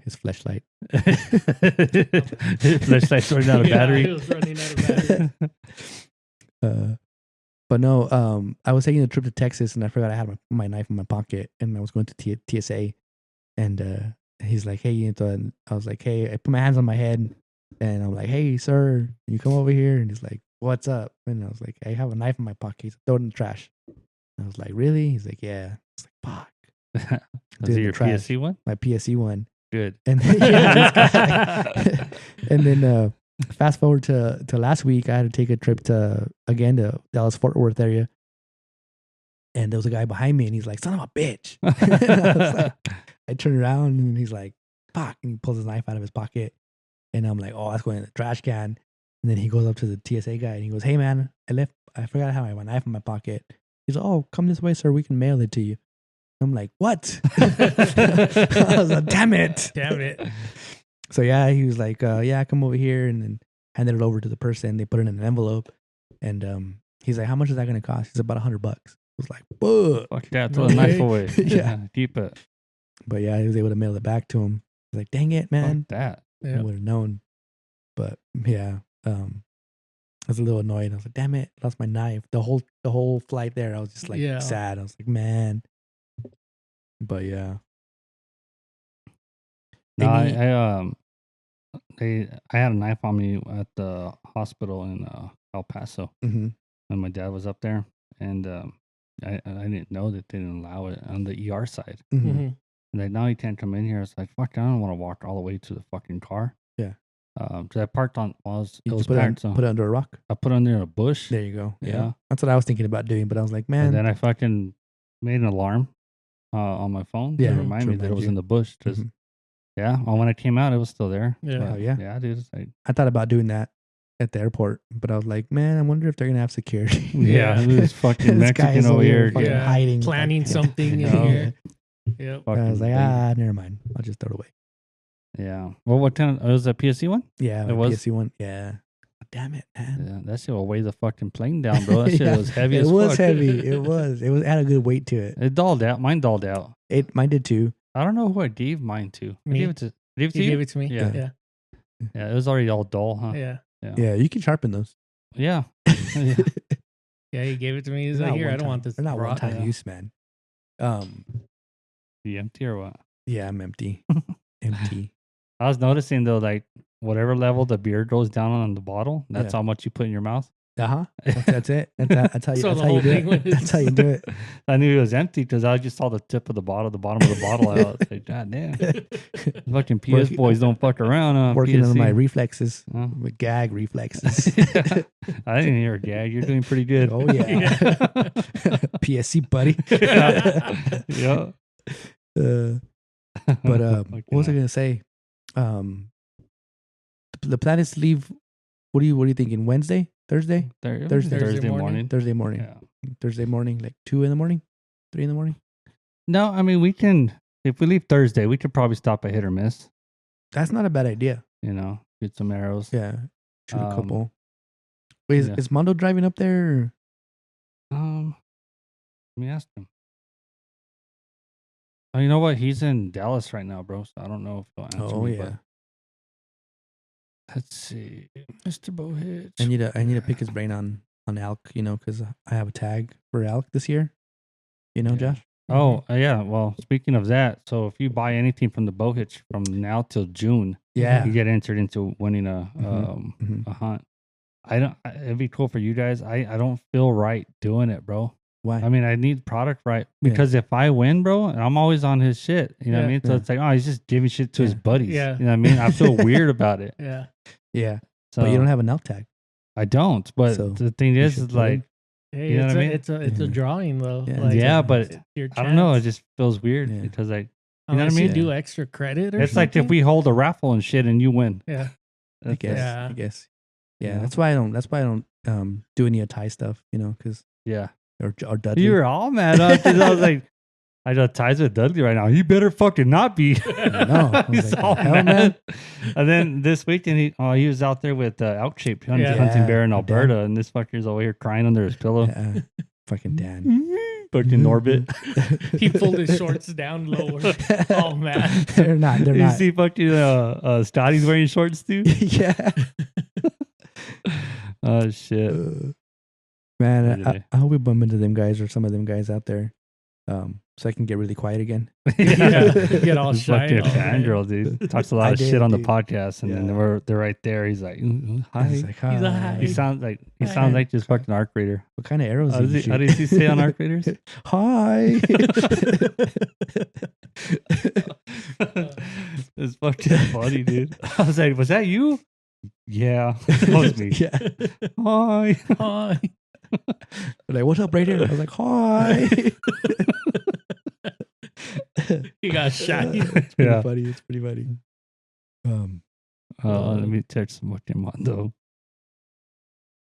His flashlight. His flashlight's running out of battery. It was running out of battery. But no, I was taking a trip to Texas, and I forgot I had my knife in my pocket, and I was going to TSA, and he's like, "Hey," and I was like, "Hey," I put my hands on my head, and I'm like, "Hey, sir, can you come over here?" And he's like, "What's up?" And I was like, "I have a knife in my pocket." He's like, "Throw it in the trash." And I was like, "Really?" He's like, "Yeah." I was like, "Fuck." Was it your PSC one? My PSC one. Good. And yeah, and then fast forward to last week, I had to take a trip to Dallas Fort Worth area, and there was a guy behind me, and he's like, "Son of a bitch!" I turn around, and he's like, "Fuck!" And he pulls his knife out of his pocket, and I'm like, "Oh, that's going in the trash can." And then he goes up to the TSA guy, and he goes, "Hey, man, I forgot I have my knife in my pocket." He's like, "Oh, come this way, sir. We can mail it to you." I'm like, "What?" I was like, damn it. So yeah, he was like, "Yeah, come over here," and then handed it over to the person. They put it in an envelope, and he's like, "How much is that going to cost?" He's about $100. I was like, "Fuck." Fuck that. Throw the knife away. Yeah. Keep it. But yeah, he was able to mail it back to him. I was like, "Dang it, man." Fuck that. I would have known. But yeah, I was a little annoyed. I was like, "Damn it, lost my knife." The whole flight there, I was just like sad. I was like, "Man." But yeah. No, I had a knife on me at the hospital in El Paso, and my dad was up there, and I didn't know that they didn't allow it on the ER side. And like, now you can't come in here. It's like, fuck, I don't want to walk all the way to the fucking car. Yeah. So I parked on. It was put parked. it under a rock. I put it under a bush. There you go. Yeah. That's what I was thinking about doing, but I was like, man. And then I fucking made an alarm on my phone to remind me that it was in the bush. Just well, when I came out, it was still there. Yeah. Yeah, dude. I thought about doing that at the airport, but I was like, man, I wonder if they're gonna have security. Yeah, this fucking Mexican over here hiding, planning something in here. Yep. I was like, never mind. I'll just throw it away. Yeah. Well, what kind of was that PSC one? Yeah, it was PSC one. Yeah. Damn it, man. Yeah, that shit will weigh the fucking plane down, bro. That shit was heavy as fuck. It was heavy. It was. It had a good weight to it. It dulled out. Mine dulled out. Mine did too. I don't know who I gave mine to. I gave it to Did He gave it to me. Yeah. Yeah. Yeah, it was already all dull, huh? Yeah. Yeah, you can sharpen those. Yeah. Yeah, he gave it to me. He's They're like, not here, I don't one-time- want this. They're not rot." one-time Yeah. use, man. You empty or what? Yeah, I'm empty. Empty. I was noticing though, like whatever level the beer goes down on the bottle, that's Yeah. how much you put in your mouth. Uh-huh. That's it. That's how you, So that's the how you whole do thing it. was- That's how you do it. I knew it was empty because I just saw the tip of the bottom of the bottle. I was like, God damn, fucking PS Working- boys don't fuck around. Working on PSC. my reflexes, Huh? with gag reflexes. I didn't hear it, Gag. You're doing pretty good. Oh yeah. PSC, buddy. Yeah. But what was I gonna say? The plan is to leave. What are you thinking? Wednesday, Thursday, Thursday morning. Thursday morning, Yeah. Thursday morning, like 2 in the morning, 3 in the morning. No, I mean we can. If we leave Thursday, we could probably stop at Hit or Miss. That's not a bad idea. You know, get some arrows. Yeah, shoot a Um, couple. Wait, yeah. is Mondo driving up there? Let me ask him. Oh, you know what? He's in Dallas right now, bro. So I don't know if he'll answer Oh me. yeah, But let's see, Mr. Bohitch. I need to pick his brain on elk. You know, because I have a tag for elk this year. You know, Yeah. Josh. Oh, yeah. Well, speaking of that, so if you buy anything from the Bohitch from now till June, Yeah. you get entered into winning Mhm. a hunt. It'd be cool for you guys. I don't feel right doing it, bro. Why? I mean, I need product right Yeah. because if I win, bro, and I'm always on his shit. You know what I Yeah. mean? So Yeah. it's like, oh, he's just giving shit to his Yeah. buddies. Yeah. You know what I mean? I feel weird about it. Yeah. Yeah, So but you don't have an elk tag. I don't. But So the thing you is, should is put it like, in. Hey, You know it's what I a mean? it's a Yeah. drawing though. Yeah. Like, Yeah, it's but your I don't know. It chance. just feels weird Yeah. because like, you know what I Unless mean? You do extra credit or it's like if something. we hold a raffle and shit and you win. Yeah. I guess. Yeah. I guess. Yeah, Yeah. that's why I don't do any tie stuff. You know, because Yeah. or Dudley. You were all mad up because I was like, I got ties with Dudley right now. You better fucking not be. I was He's like, all "The hell, mad. man?" And then this weekend, he was out there with elk shape hunting, Yeah. hunting bear in Yeah, Alberta, and this fucker's over here crying under his pillow. Fucking Dan. Fucking Norbit. He pulled his shorts down lower. Oh man. They're not. They're You not. see fucking Scotty's wearing shorts too? Yeah. Oh, shit. Man, Anyway. I hope we bump into them guys or some of them guys out there, so I can get really quiet again. Yeah. Get all He's shy. fucking Oh, man. fangirl, dude. Talks a lot I of did, shit on the dude. podcast, and then Yeah. they're right there. He's like, hi. He's like, He's a "Hi." hi. He sounds like Hi. this fucking arc reader. What kind of arrows How did does you he, how shoot? does he say on arc readers? Hi. It's fucking funny, dude. I was like, was that you? Yeah, that was me. Yeah. Hi. Hi. They're like, what's up, Raider? I was like, hi. He got shy. It's pretty Yeah. funny. It's pretty funny. Let me text some fucking Mondo.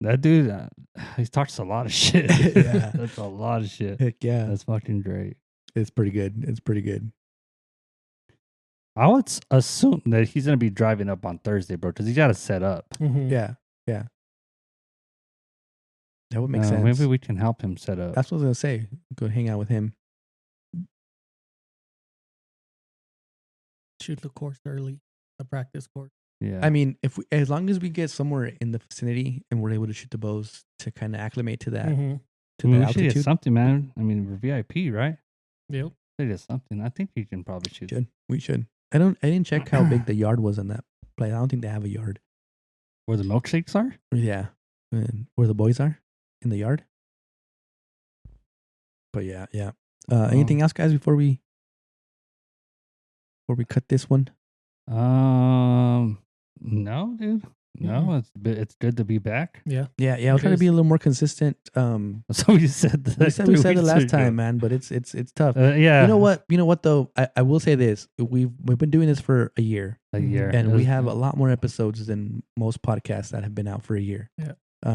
That dude, he talks a lot of shit. Yeah. That's a lot of shit. Heck yeah. That's fucking great. It's pretty good. It's pretty good. I would assume that he's gonna be driving up on Thursday, bro, because he got to set up. Mhm. Yeah. Yeah. That would make sense. Maybe we can help him set up. That's what I was going to say. Go hang out with him. Shoot the course early. The practice course. Yeah. I mean, as long as we get somewhere in the vicinity and we're able to shoot the bows to kind of acclimate to that, Mhm. to I mean, the we should get altitude. something, man. I mean, we're VIP, right? Yep. Should get something. I think you can probably shoot. We should. I didn't check how big the yard was on that place. I don't think they have a yard. Where the milkshakes are? Yeah. And where the boys are in the yard. But yeah. Anything else, guys, before we cut this one? No, dude. No, it's good to be back. Yeah. Yeah. I'll try to be a little more consistent. So you said that. We said it last time, man, but it's tough. Yeah. You know what though? I will say this. We've been doing this for a year. A year. And we have a lot more episodes than most podcasts that have been out for a year. Yeah.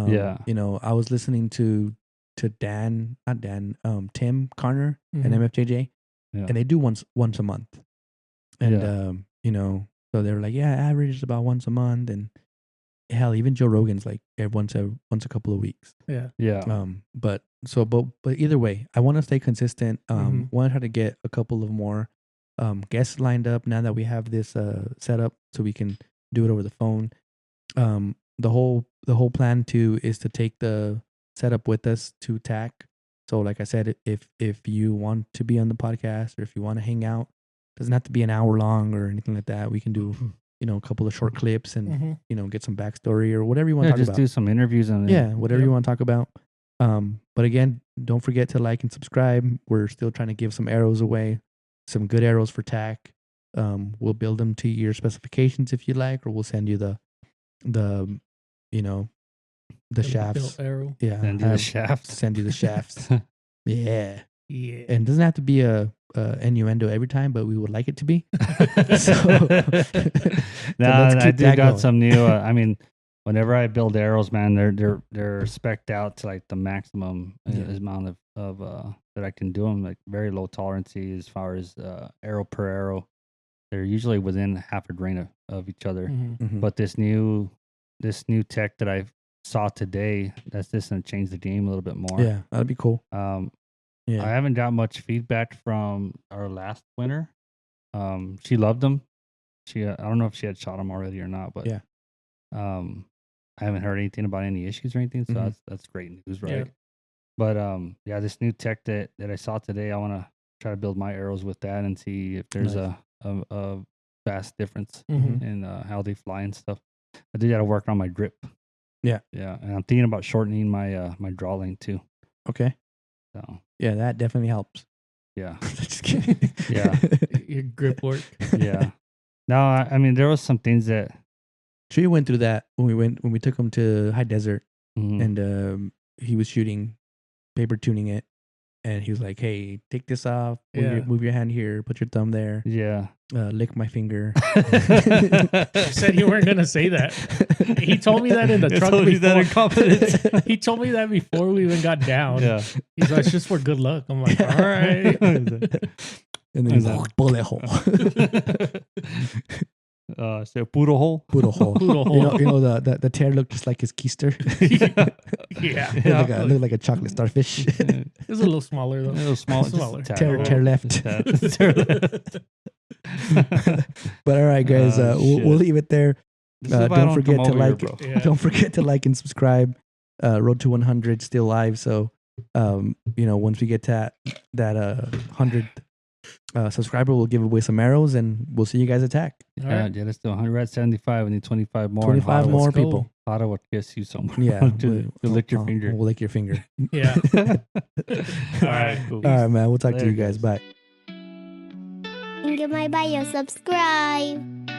Yeah. You know, I was listening to Tim Carner and Mhm. MFJJ, Yeah. and they do once a month. And Yeah. you know, so they're like, yeah, average is about once a month, and hell, even Joe Rogan's like once a couple of weeks. Yeah. Yeah. But either way, I want to stay consistent. Mhm. Want to try to get a couple of more guests lined up now that we have this set up, so we can do it over the phone. The whole plan too is to take the setup with us to TAC. So like I said, if you want to be on the podcast or if you want to hang out, it doesn't have to be an hour long or anything like that. We can do a couple of short clips and get some backstory or whatever you want to talk just about. do some interviews on it. Yeah, whatever you want to talk about. But again, don't forget to like and subscribe. We're still trying to give some arrows away, some good arrows for TAC. We'll build them to your specifications if you like, or we'll send you the shafts. Arrow. Yeah, Send you the shafts. Send you the shafts. Yeah. Yeah. And it doesn't have to be a innuendo every time, but we would like it to be. I do got some new. I mean, whenever I build arrows, man, they're spec'd out to like the maximum amount of that I can do them. Like very low tolerance as far as arrow per arrow. They're usually within half a grain of each other. But this new tech that I saw today, that's just gonna change the game a little bit more. Yeah, that'd be cool. I haven't got much feedback from our last winner. She loved them. I don't know if she had shot them already or not, but I haven't heard anything about any issues or anything. So that's great news, right? Yeah. But this new tech that I saw today, I want to try to build my arrows with that and see if there's a vast difference in how they fly and stuff. I did got to work on my grip. Yeah, and I'm thinking about shortening my my draw length too. Okay. So yeah, that definitely helps. Yeah. Just kidding. Yeah. Your grip work. Yeah. No, I mean there was some things that Chewie went through that when we took him to High Desert and he was shooting, paper tuning it, and he was like, "Hey, take this off. Move your hand here. Put your thumb there. Yeah. Lick my finger." You said you weren't gonna say that. He told me that in the truck before. That in confidence. He told me that before we even got down. Yeah. He's like, "It's just for good luck." I'm like, "All right." And then he's like, bullet hole. So puro hole. Puro hole. Puro hole. You know the tear looked just like his keister. Yeah. Looked like a chocolate starfish. It was a little smaller though. A little smaller. Tear left. But all right, guys, we'll leave it there. Don't forget to like. Don't forget to like and subscribe. Road to 100 still live. So, once we get to that 100th subscriber, we'll give away some arrows, and we'll see you guys at TAC. Yeah, let's do 175. We need 25 more. 25 more people. Hada will kiss you somewhere. Yeah, to lick your finger. We'll lick your finger. Yeah. All right. Cool. All right, man. We'll talk to you guys. Bye. Hingga may bayo, subscribe.